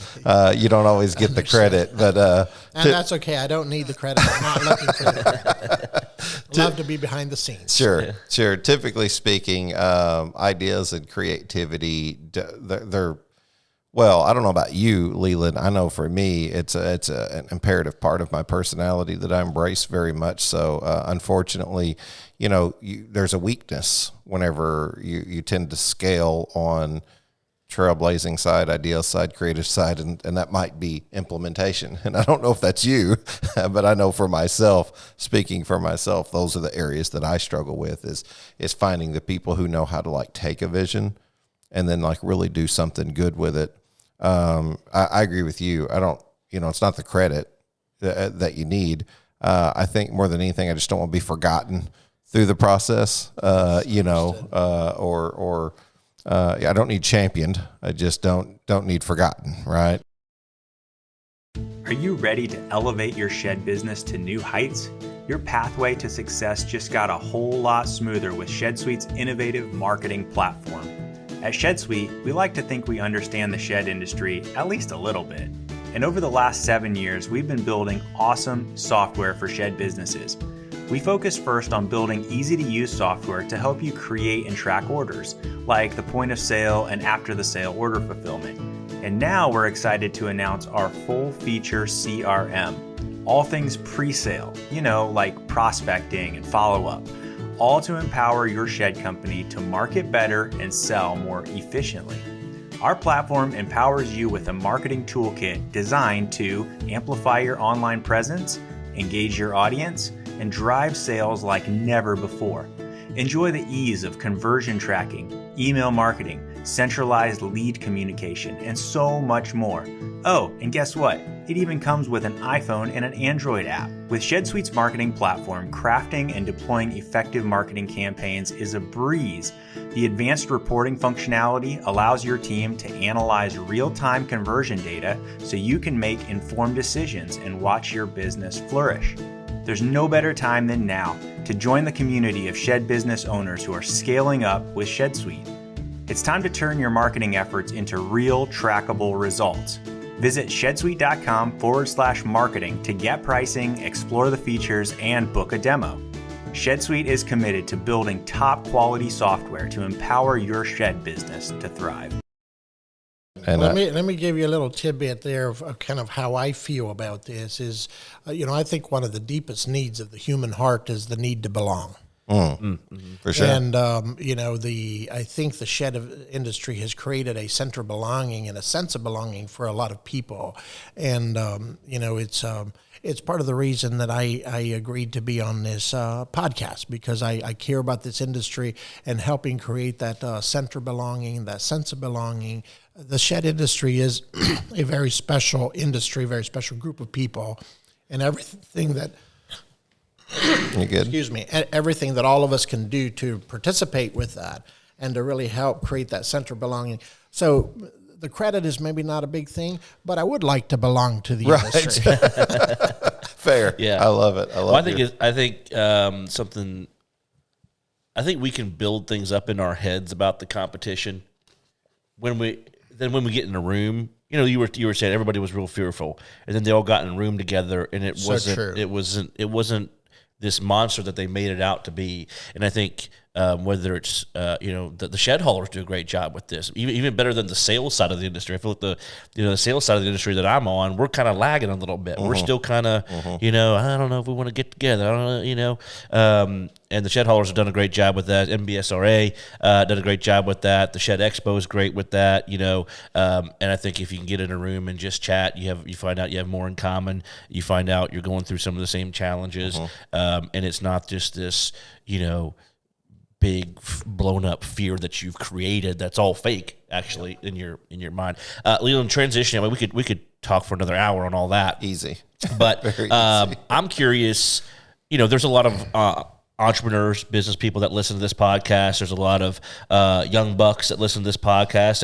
You don't always get the credit, but and that's okay. I don't need the credit. I'm not looking for the credit. Love to be behind the scenes. Sure. Typically speaking, ideas and creativity, they're well, I don't know about you, Leland. I know for me, it's an imperative part of my personality that I embrace very much. So, unfortunately, there's a weakness whenever you tend to scale on trailblazing side, ideal side, creative side, and that might be implementation. And I don't know if that's you, but I know for myself, speaking for myself, those are the areas that I struggle with is finding the people who know how to take a vision and then really do something good with it. I agree with you. I don't, it's not the credit that you need. I think more than anything, I just don't want to be forgotten through the process, I don't need championed. I just don't need forgotten. Right. Are you ready to elevate your shed business to new heights? Your pathway to success just got a whole lot smoother with ShedSuite's innovative marketing platform. At ShedSuite, we like to think we understand the shed industry at least a little bit. And over the last 7 years, we've been building awesome software for shed businesses. We focus first on building easy-to-use software to help you create and track orders, like the point of sale and after-the-sale order fulfillment. And now we're excited to announce our full-feature CRM, all things pre-sale, like prospecting and follow-up, all to empower your shed company to market better and sell more efficiently. Our platform empowers you with a marketing toolkit designed to amplify your online presence, engage your audience, and drive sales like never before. Enjoy the ease of conversion tracking, email marketing, centralized lead communication, and so much more. Oh, and guess what? It even comes with an iPhone and an Android app. With ShedSuite's marketing platform, crafting and deploying effective marketing campaigns is a breeze. The advanced reporting functionality allows your team to analyze real-time conversion data so you can make informed decisions and watch your business flourish. There's no better time than now to join the community of shed business owners who are scaling up with ShedSuite. It's time to turn your marketing efforts into real, trackable results. Visit shedsuite.com/marketing to get pricing, explore the features, and book a demo. ShedSuite is committed to building top-quality software to empower your shed business to thrive. And let me give you a little tidbit there of kind of how I feel about this is, I think one of the deepest needs of the human heart is the need to belong. For sure. And, I think the shed industry has created a sense of belonging and a sense of belonging for a lot of people. And, it's part of the reason that I agreed to be on this podcast, because I care about this industry and helping create that sense of belonging, that sense of belonging. The shed industry is a very special industry, very special group of people, and everything that You good? excuse me, everything that all of us can do to participate with that and to really help create that sense of belonging. So the credit is maybe not a big thing, but I would like to belong to the industry. Fair. Yeah. I love it. I think we can build things up in our heads about the competition when we get in a room. You were saying everybody was real fearful, and then they all got in a room together, and it wasn't this monster that they made it out to be. And I think whether it's the shed haulers do a great job with this, even better than the sales side of the industry. I feel like the sales side of the industry that I'm on, we're kind of lagging a little bit. We're still kind of I don't know if we want to get together. I don't know, and the shed haulers have done a great job with that. MBSRA done a great job with that. The Shed Expo is great with that. And I think if you can get in a room and just chat, you find out you have more in common. You find out you're going through some of the same challenges, and it's not just this big blown up fear that you've created that's all fake actually in your mind. Leland, transition, we could talk for another hour on all that. Easy. But I'm curious, there's a lot of entrepreneurs, business people that listen to this podcast. There's a lot of young bucks that listen to this podcast,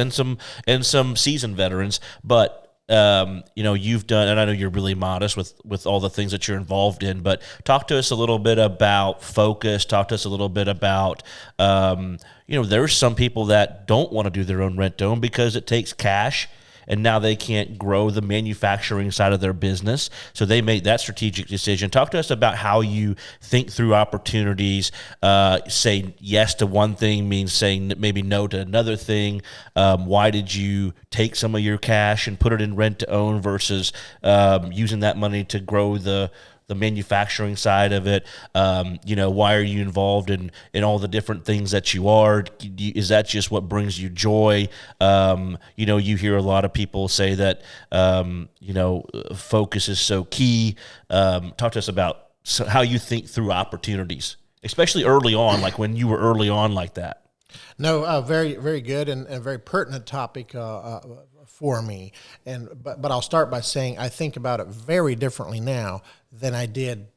and some seasoned veterans, but you've done, and I know you're really modest with all the things that you're involved in, but talk to us a little bit about focus. Talk to us a little bit about, there's some people that don't want to do their own rent-to-own because it takes cash, and now they can't grow the manufacturing side of their business. So they make that strategic decision. Talk to us about how you think through opportunities. Say yes to one thing means saying maybe no to another thing. Why did you take some of your cash and put it in rent to own versus using that money to grow the manufacturing side of it? Why are you involved in all the different things that you are? Is that just what brings you joy? You hear a lot of people say that, focus is so key. Talk to us about how you think through opportunities, especially early on, like when you were early on like that. No, very, very good and very pertinent topic for me. But I'll start by saying I think about it very differently now than I did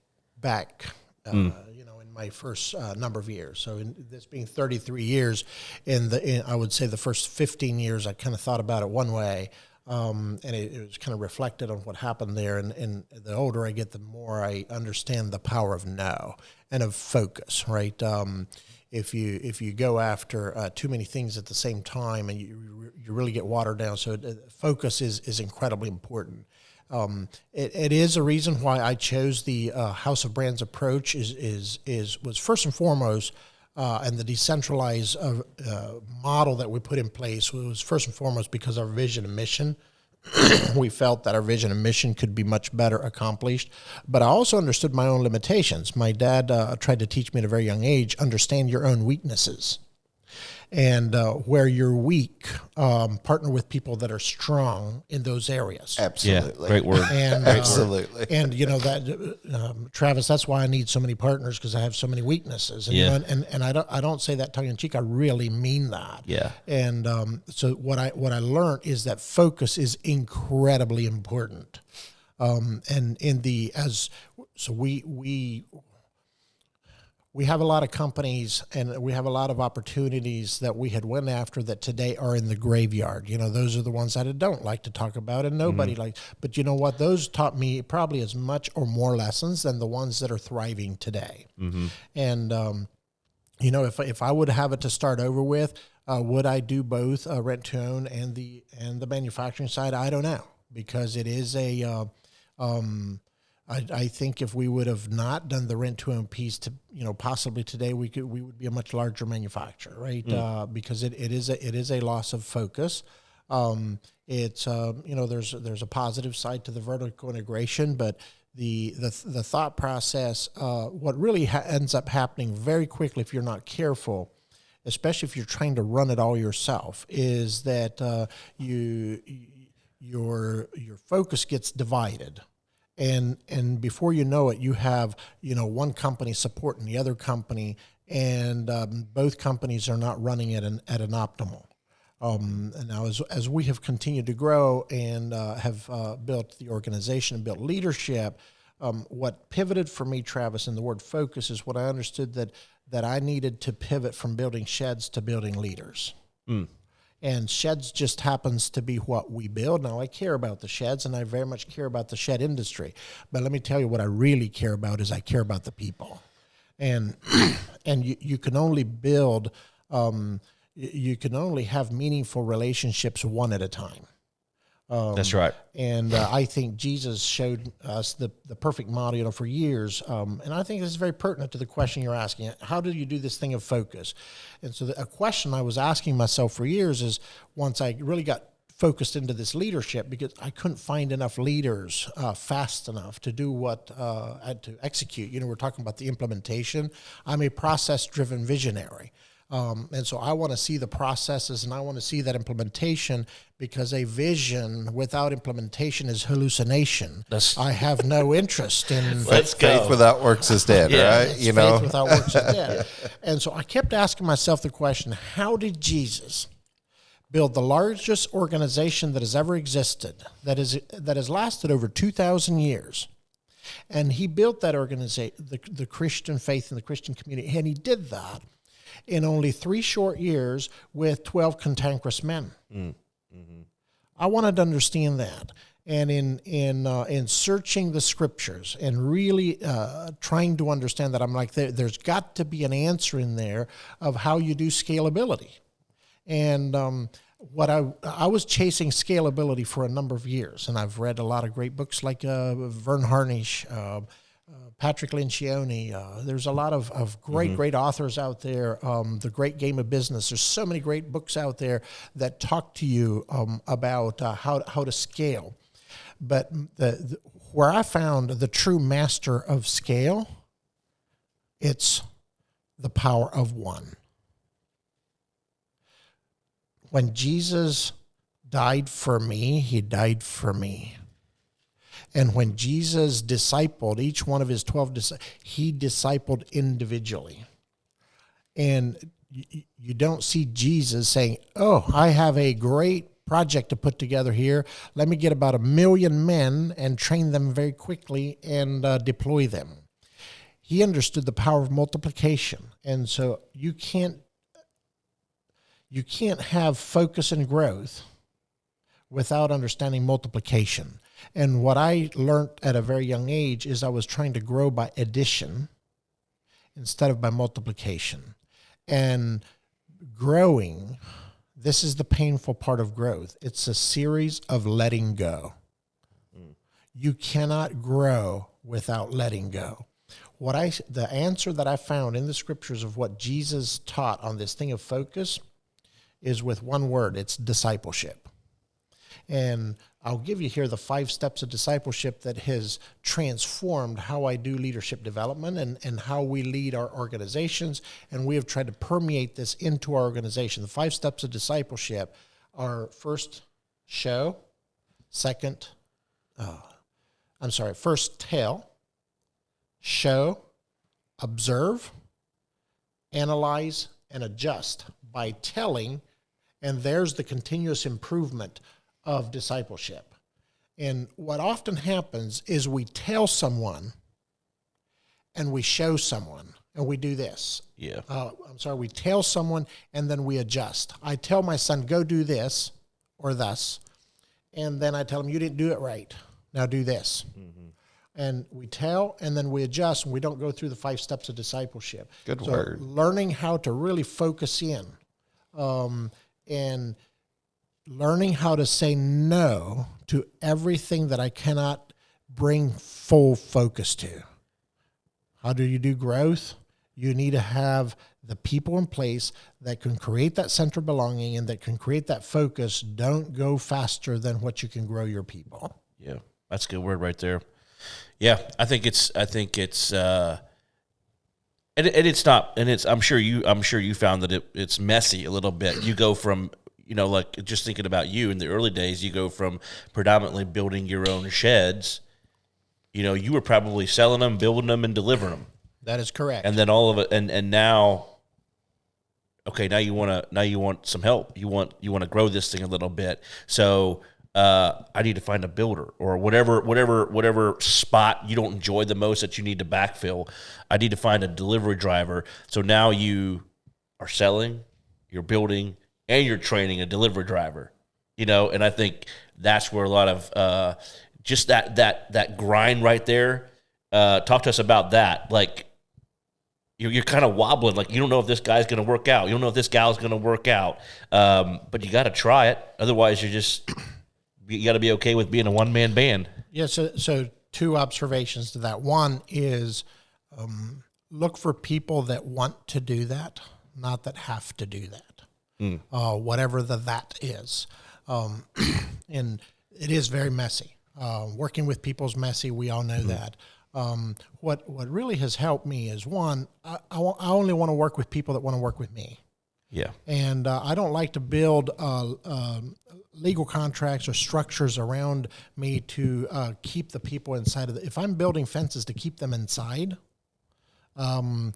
back, in my first number of years. So in this being 33 years, I would say the first 15 years, I kind of thought about it one way. And it was kind of reflected on what happened there. And the older I get, the more I understand the power of no and of focus, right? If you go after too many things at the same time, and you really get watered down. So focus is incredibly important. It is a reason why I chose the House of Brands approach was first and foremost, and the decentralized model that we put in place was first and foremost because of our vision and mission. We felt that our vision and mission could be much better accomplished, but I also understood my own limitations. My dad tried to teach me at a very young age, understand your own weaknesses. And where you're weak, partner with people that are strong in those areas. Absolutely. Yeah, great word. And, Absolutely. And that, Travis, that's why I need so many partners, because I have so many weaknesses. And, Yeah. and I don't say that tongue in cheek. I really mean that. Yeah. And so what I learned is that focus is incredibly important. We have a lot of companies and we have a lot of opportunities that we had went after that today are in the graveyard. Those are the ones that I don't like to talk about, and nobody likes. But you know what? Those taught me probably as much or more lessons than the ones that are thriving today. And if I would have it to start over with, would I do both rent to own and the manufacturing side? I don't know, because it is a I think if we would have not done the rent to own piece, possibly today we would be a much larger manufacturer, right? Because it is a loss of focus. There's a positive side to the vertical integration, but the thought process, what really ends up happening very quickly if you're not careful, especially if you're trying to run it all yourself, is that your focus gets divided. And before you know it, you have, one company supporting the other company, and both companies are not running it at an optimal. And now as we have continued to grow and have built the organization and built leadership, what pivoted for me, Travis, in the word focus is what I understood that I needed to pivot from building sheds to building leaders. And sheds just happens to be what we build. Now, I care about the sheds, and I very much care about the shed industry. But let me tell you what I really care about is I care about the people. And you can only build, you can only have meaningful relationships one at a time. That's right. And I think Jesus showed us the perfect model, for years. And I think this is very pertinent to the question you're asking. How do you do this thing of focus? And so a question I was asking myself for years is, once I really got focused into this leadership, because I couldn't find enough leaders fast enough to do what I had to execute. We're talking about the implementation. I'm a process-driven visionary. And so I want to see the processes and I want to see that implementation, because a vision without implementation is hallucination. I have no interest in Faith without works is dead, right? Faith without works is dead. And so I kept asking myself the question, how did Jesus build the largest organization that has ever existed, that has lasted over 2,000 years? And he built that organization, the Christian faith and the Christian community, and he did that in only 3 short years with 12 cantankerous men. I wanted to understand that. And in searching the scriptures and really trying to understand that, I'm like, there's got to be an answer in there of how you do scalability. And what I was chasing scalability for a number of years, and I've read a lot of great books like Vern Harnish, Patrick Lencioni. There's a lot of great authors out there. The Great Game of Business. There's so many great books out there that talk to you about how to scale. But where I found the true master of scale, it's the power of one. When Jesus died for me, he died for me. And when Jesus discipled each one of his 12 disciples, he discipled individually. And you don't see Jesus saying, oh, I have a great project to put together here. Let me get about 1 million men and train them very quickly and deploy them. He understood the power of multiplication. And so you can't have focus and growth without understanding multiplication. And what I learned at a very young age is I was trying to grow by addition instead of by multiplication. And growing, this is the painful part of growth. It's a series of letting go. You cannot grow without letting go. The answer that I found in the scriptures of what Jesus taught on this thing of focus is with one word. It's discipleship. And I'll give you here the 5 steps of discipleship that has transformed how I do leadership development and how we lead our organizations. And we have tried to permeate this into our organization. The 5 steps of discipleship are first, show. First, tell. Show, observe, analyze, and adjust by telling. And there's the continuous improvement of discipleship. And what often happens is we tell someone and we show someone, and we do this. Yeah. We tell someone and then we adjust. I tell my son, go do this or thus, and then I tell him, you didn't do it right. Now do this. Mm-hmm. And we tell and then we adjust, and we don't go through the 5 steps of discipleship. Good word. Learning how to really focus in, and learning how to say no to everything that I cannot bring full focus to. How do you do growth? You need to have the people in place that can create that center of belonging and that can create that focus. Don't go faster than what you can grow your people. Yeah, that's a good word right there. Yeah, I'm sure you found that it's messy a little bit. You go from, like just thinking about you in the early days, you go from predominantly building your own sheds. You were probably selling them, building them, and delivering them. That is correct. And then all of it, and now, okay, now you want some help. You want to grow this thing a little bit. So I need to find a builder or whatever spot you don't enjoy the most that you need to backfill. I need to find a delivery driver. So now you are selling, you're building, and you're training a delivery driver. And I think that's where a lot of just that grind right there. Talk to us about that. Like you're kind of wobbling, like you don't know if this guy's going to work out. You don't know if this gal's going to work out. But you got to try it. Otherwise, you got to be okay with being a one-man band. Yeah. So 2 observations to that. One is look for people that want to do that, not that have to do that. Whatever that is. And it is very messy. Working with people is messy. We all know that. What really has helped me is, one, I only want to work with people that want to work with me. Yeah. And I don't like to build legal contracts or structures around me to keep the people inside of if I'm building fences to keep them inside, I'm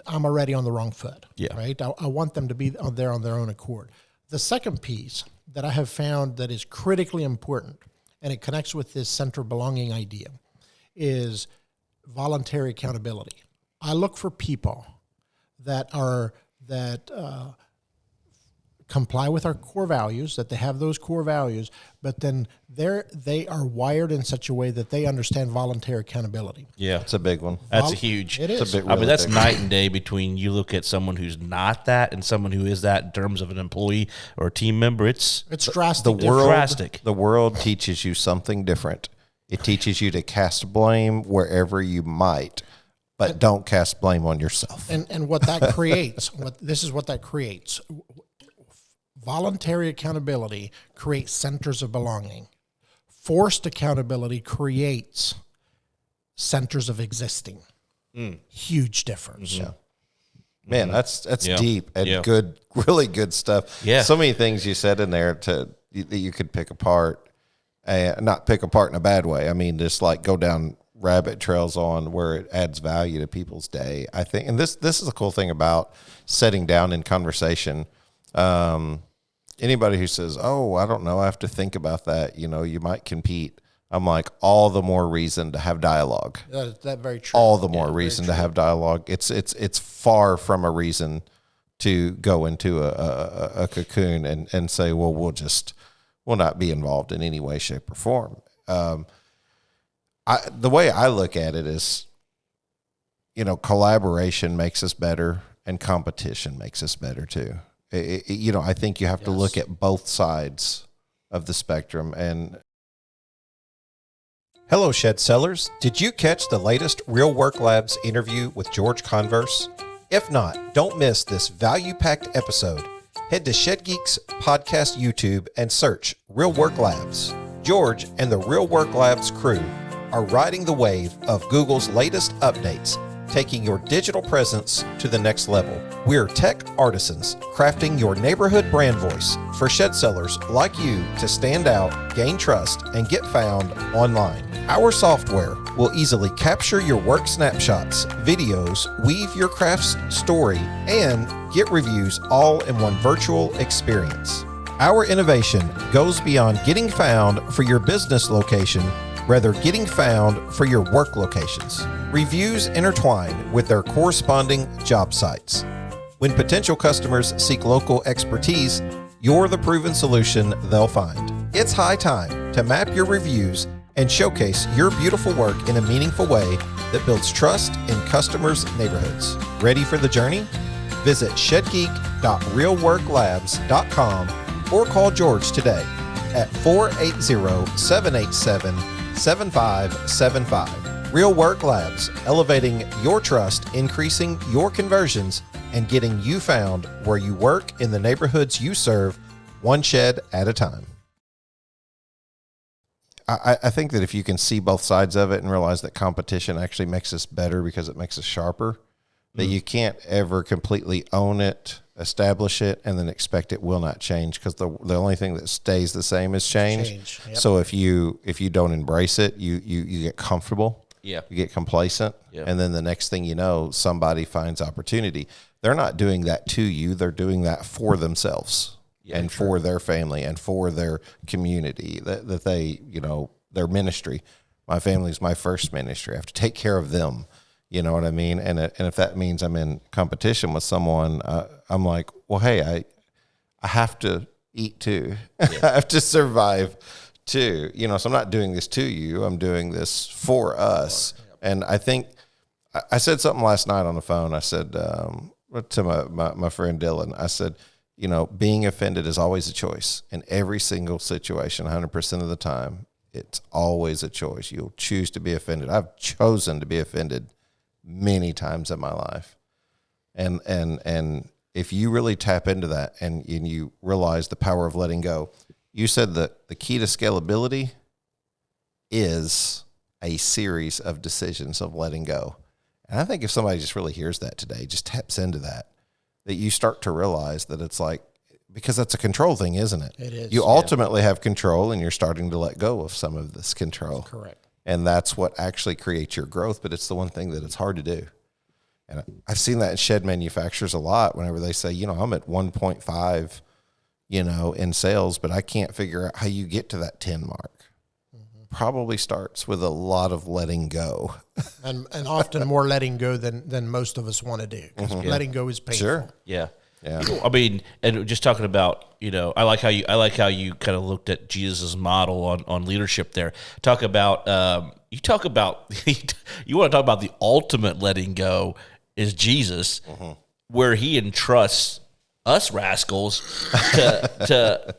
already on the wrong foot. Yeah. Right. I want them to be there on their own accord. The second piece that I have found that is critically important, and it connects with this center of belonging idea, is voluntary accountability. I look for people that comply with our core values, that they have those core values, but then they are wired in such a way that they understand voluntary accountability. Yeah, it's a big one. That's a huge. It is. It's a big, really that's big night and day between you look at someone who's not that and someone who is that in terms of an employee or a team member. It's drastic. Drastic. The world teaches you something different. It teaches you to cast blame wherever you might, but don't cast blame on yourself. And what that creates, this is what that creates. Voluntary accountability creates centers of belonging. Forced accountability creates centers of existing. Huge difference. Yeah. Man, that's deep and Yeah. really good stuff. Yeah. So many things you said in there that you could pick apart, not pick apart in a bad way. I mean, just like go down rabbit trails on where it adds value to people's day. I think, and this is a cool thing about sitting down in conversation. Anybody who says, "Oh, I don't know, I have to think about that," you might compete. I'm like, all the more reason to have dialogue. That's very true. All the more reason to have dialogue. It's far from a reason to go into a cocoon and say, well, we'll not be involved in any way, shape, or form. The way I look at it is, collaboration makes us better and competition makes us better too. I think you have to look at both sides of the spectrum. And Hello, shed sellers. Did you catch the latest Real Work Labs interview with George Converse? If not, don't miss this value-packed episode. Head to Shed Geeks Podcast YouTube and search Real Work Labs. George and the Real Work Labs crew are riding the wave of Google's latest updates, taking your digital presence to the next level. We're tech artisans crafting your neighborhood brand voice for shed sellers like you to stand out, gain trust, and get found online. Our software will easily capture your work snapshots, videos, weave your craft's story, and get reviews all in one virtual experience. Our innovation goes beyond getting found for your business location, rather getting found for your work locations. Reviews intertwine with their corresponding job sites. When potential customers seek local expertise, you're the proven solution they'll find. It's high time to map your reviews and showcase your beautiful work in a meaningful way that builds trust in customers' neighborhoods. Ready for the journey? Visit shedgeek.realworklabs.com or call George today at 480-787-7575. Real Work Labs, elevating your trust, increasing your conversions, and getting you found where you work in the neighborhoods you serve, one shed at a time. I think that if you can see both sides of it and realize that competition actually makes us better because it makes us sharper, that you can't ever completely own it, establish it, and then expect it will not change, because the only thing that stays the same is change. Yep. So if you don't embrace it, you get comfortable. Yeah. You get complacent. Yeah. And then the next thing you know, somebody finds opportunity. They're not doing that to you. They're doing that for themselves and for their family and for their community, that they, their ministry. My family's my first ministry. I have to take care of them. You know what I mean? And if that means I'm in competition with someone, I'm like, well, hey, I have to eat too. I have to survive too. So I'm not doing this to you. I'm doing this for us. And I think I said something last night on the phone. I said to my friend Dylan, I said, being offended is always a choice in every single situation, 100% of the time. It's always a choice. You'll choose to be offended. I've chosen to be offended many times in my life. And if you really tap into that and you realize the power of letting go, you said that the key to scalability is a series of decisions of letting go. And I think if somebody just really hears that today, just taps into that you start to realize that it's like, because that's a control thing, isn't it? It is. You ultimately have control, and you're starting to let go of some of this control. Correct. And that's what actually creates your growth, but it's the one thing that it's hard to do. And I've seen that in shed manufacturers a lot whenever they say, I'm at 1.5, in sales, but I can't figure out how you get to that 10 mark. Probably starts with a lot of letting go. And often more letting go than most of us want to do. 'Cause letting go is painful. Sure. Yeah. Yeah. I mean, and just talking about, I like how you kind of looked at Jesus' model on leadership there. You want to talk about the ultimate letting go is Jesus, where he entrusts us rascals to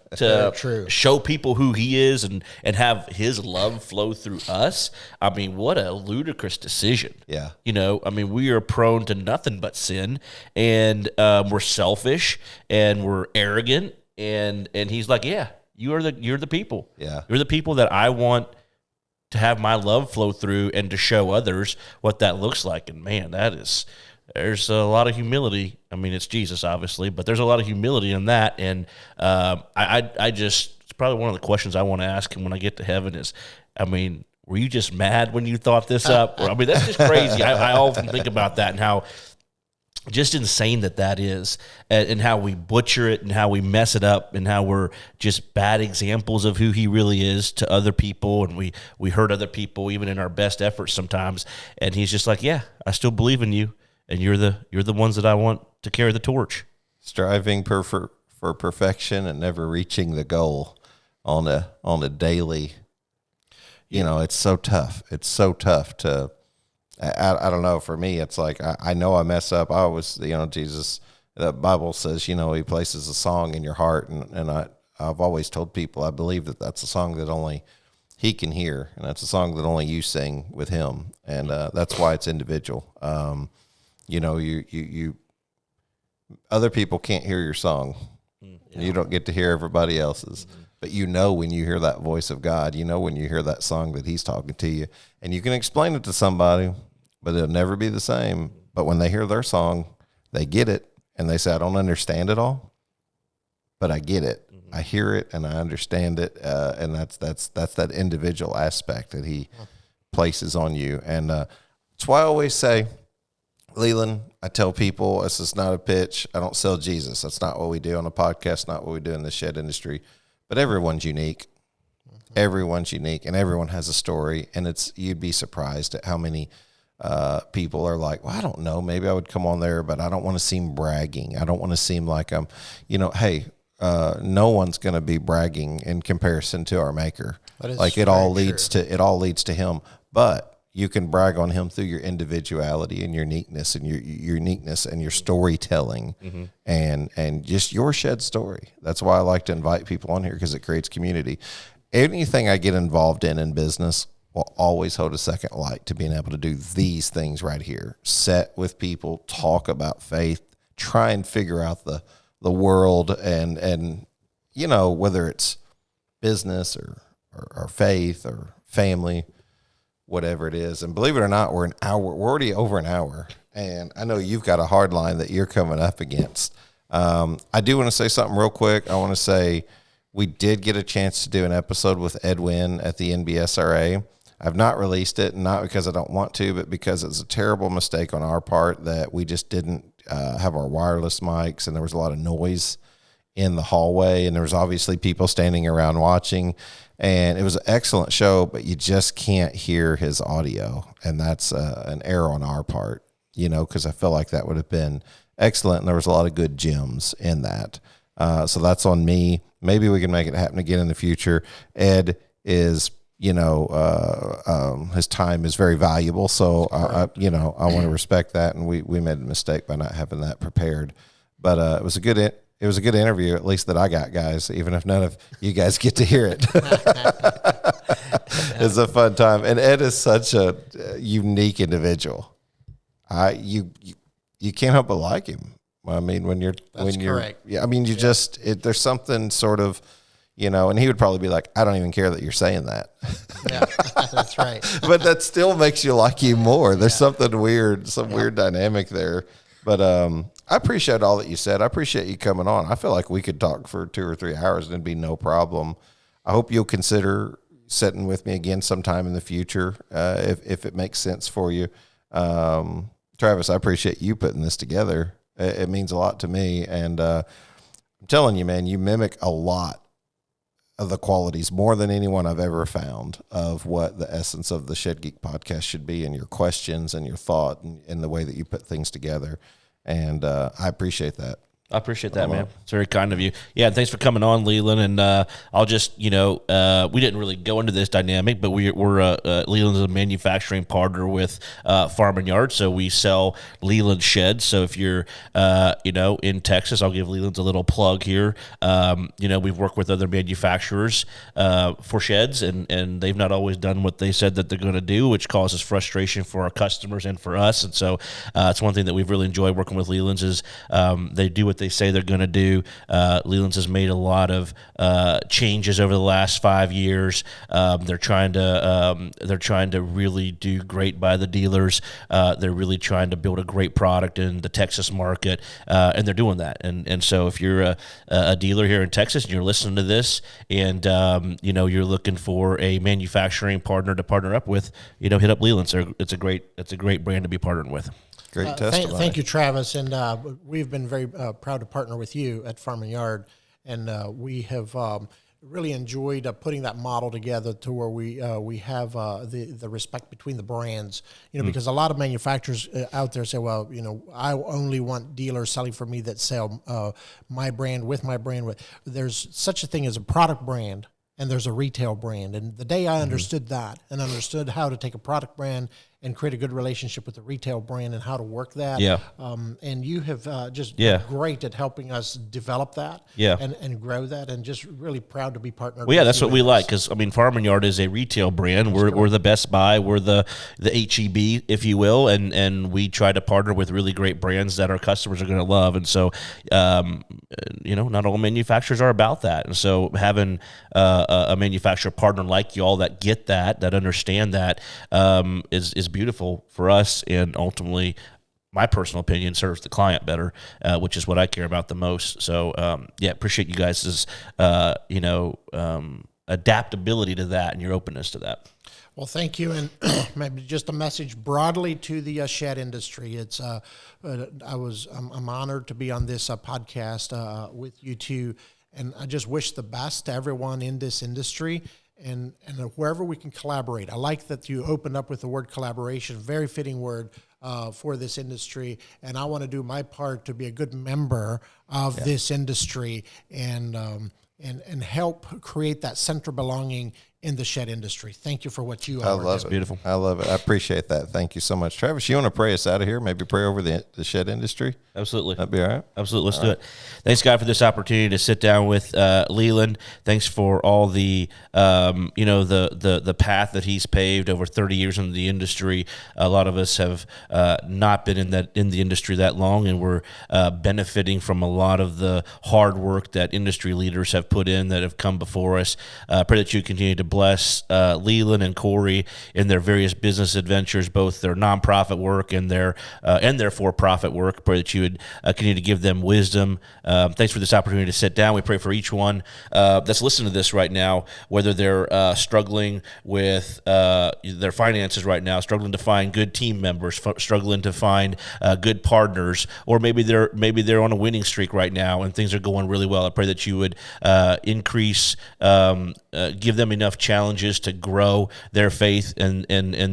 show people who he is and have his love flow through us. I mean, what a ludicrous decision. Yeah. We are prone to nothing but sin, and we're selfish and we're arrogant, and he's like, yeah, you're the people. Yeah. You're the people that I want to have my love flow through and to show others what that looks like. And man, there's a lot of humility. I mean, it's Jesus, obviously, but there's a lot of humility in that. And it's probably one of the questions I want to ask him when I get to heaven is, were you just mad when you thought this up? That's just crazy. I often think about that and how just insane that is, and how we butcher it and how we mess it up and how we're just bad examples of who he really is to other people. And we hurt other people even in our best efforts sometimes. And he's just like, yeah, I still believe in you. And you're the ones that I want to carry the torch. Striving for perfection and never reaching the goal on a daily. It's so tough. It's so tough to. I don't know. For me, it's like I know I mess up. I always, Jesus. The Bible says, he places a song in your heart, and I've always told people I believe that that's a song that only he can hear, and that's a song that only you sing with him, and that's why it's individual. You other people can't hear your song. You don't get to hear everybody else's, but when you hear that voice of God, when you hear that song that he's talking to you, and you can explain it to somebody, but it'll never be the same. But when they hear their song, they get it, and they say, I don't understand it all, but I get it. I hear it and I understand it, and that's that individual aspect that he places on you. And that's why I always say, Leland, I tell people, this is not a pitch. I don't sell Jesus. That's not what we do on a podcast, not what we do in the shed industry. But everyone's unique. Everyone's unique, and everyone has a story. And you'd be surprised at how many people are like, well, I don't know, maybe I would come on there, but I don't want to seem bragging. I don't want to seem like I'm, hey, no one's going to be bragging in comparison to our Maker. Like it all leads to him, but you can brag on him through your individuality and your uniqueness and your storytelling and just your shed story. That's why I like to invite people on here, because it creates community. Anything I get involved in business will always hold a second light to being able to do these things right here. Sit with people, talk about faith, try and figure out the world and whether it's business or faith or family, whatever it is. And believe it or not, we're already over an hour, and I know you've got a hard line that you're coming up against. I do want to say something real quick. I want to say we did get a chance to do an episode with Edwin at the NBSRA. I've not released it, not because I don't want to, but because it's a terrible mistake on our part that we just didn't have our wireless mics, and there was a lot of noise in the hallway, and there was obviously people standing around watching, and it was an excellent show, but you just can't hear his audio, and that's an error on our part, because I feel like that would have been excellent, and there was a lot of good gems in that. So that's on me. Maybe we can make it happen again in the future. Ed is, his time is very valuable. So I want to respect that. And we made a mistake by not having that prepared, but it was a good interview, at least that I got, guys, even if none of you guys get to hear it. It's a fun time. And Ed is such a unique individual. You can't help but like him. I mean, correct. Yeah, I mean, there's something sort of, and he would probably be like, I don't even care that you're saying that. Yeah, that's right. But that still makes you like you more. There's something weird, weird dynamic there. But I appreciate all that you said. I appreciate you coming on. I feel like we could talk for 2 or 3 hours and it'd be no problem. I hope you'll consider sitting with me again sometime in the future, if it makes sense for you. Travis, I appreciate you putting this together. It means a lot to me. And I'm telling you, man, you mimic a lot of the qualities, more than anyone I've ever found, of what the essence of the Shed Geek podcast should be, and your questions and your thought and the way that you put things together. And I appreciate that. I appreciate that, man. It's very kind of you. Yeah, and thanks for coming on, Leland. And I'll just, we didn't really go into this dynamic, but we're Leland's a manufacturing partner with Farm and Yard, so we sell Leland sheds. So if you're, in Texas, I'll give Leland's a little plug here. We've worked with other manufacturers for sheds, and they've not always done what they said that they're going to do, which causes frustration for our customers and for us. And so it's one thing that we've really enjoyed working with Leland's is they do what they say they're going to do. Leland's has made a lot of changes over the last 5 years. They're trying to really do great by the dealers. They're really trying to build a great product in the Texas market, and they're doing that. And so if you're a dealer here in Texas and you're listening to this, and you're looking for a manufacturing partner to partner up with, hit up Leland's. It's a great brand to be partnering with. Great testimony. Thank you, Travis. And we've been very proud to partner with you at Farm and Yard. And we have really enjoyed putting that model together to where we have the respect between the brands. Because a lot of manufacturers out there say, well, I only want dealers selling for me that sell my brand with my brand. There's such a thing as a product brand, and there's a retail brand. And the day I understood that and understood how to take a product brand and create a good relationship with the retail brand and how to work that. Yeah. And you have just Yeah. been great at helping us develop that Yeah. and grow that, and just really proud to be partnered Well, yeah, with that's you what we in like, this. because, I mean, Farm and Yard is a retail brand. We're the Best Buy. We're the HEB, if you will, and we try to partner with really great brands that our customers are going to love. And so, not all manufacturers are about that. And so having a manufacturer partner like y'all that get that understand that, is beautiful for us, and ultimately, my personal opinion, serves the client better, which is what I care about the most. So, appreciate you guys' adaptability to that and your openness to that. Well, thank you, and maybe just a message broadly to the shed industry. It's I'm honored to be on this podcast with you two, and I just wish the best to everyone in this industry, and wherever we can collaborate. I like that you opened up with the word collaboration, very fitting word for this industry, and I want to do my part to be a good member of this industry and help create that center belonging in the shed industry. Thank you for what you are. I love it. Beautiful. I love it. I appreciate that. Thank you so much. Travis, you want to pray us out of here? Maybe pray over the shed industry? Absolutely. That'd be all right. Absolutely. Let's do it. Thanks, God, for this opportunity to sit down with Leland. Thanks for all the the path that he's paved over 30 years in the industry. A lot of us have not been in the industry that long, and we're benefiting from a lot of the hard work that industry leaders have put in that have come before us. Pray that you continue to bless Leland and Corey in their various business adventures, both their nonprofit work and their for-profit work. Pray that you would continue to give them wisdom. Thanks for this opportunity to sit down. We pray for each one that's listening to this right now, whether they're struggling with their finances right now, struggling to find good team members, struggling to find good partners, or maybe they're on a winning streak right now and things are going really well. I pray that you would increase, give them enough challenges to grow their faith and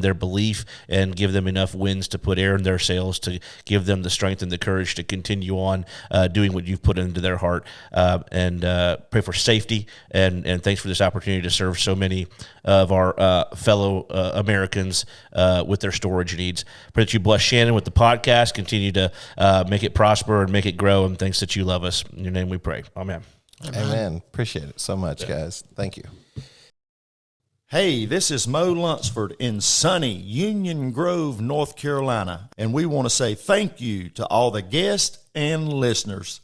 their belief, and give them enough wins to put air in their sails, to give them the strength and the courage to continue on doing what you've put into their heart, and pray for safety, and thanks for this opportunity to serve so many of our fellow Americans with their storage needs. Pray that you bless Shannon with the podcast, continue to make it prosper and make it grow, and thanks that you love us. In your name we pray. Amen. Amen. Appreciate it so much, guys. Thank you. Hey, this is Mo Lunsford in sunny Union Grove, North Carolina, and we want to say thank you to all the guests and listeners.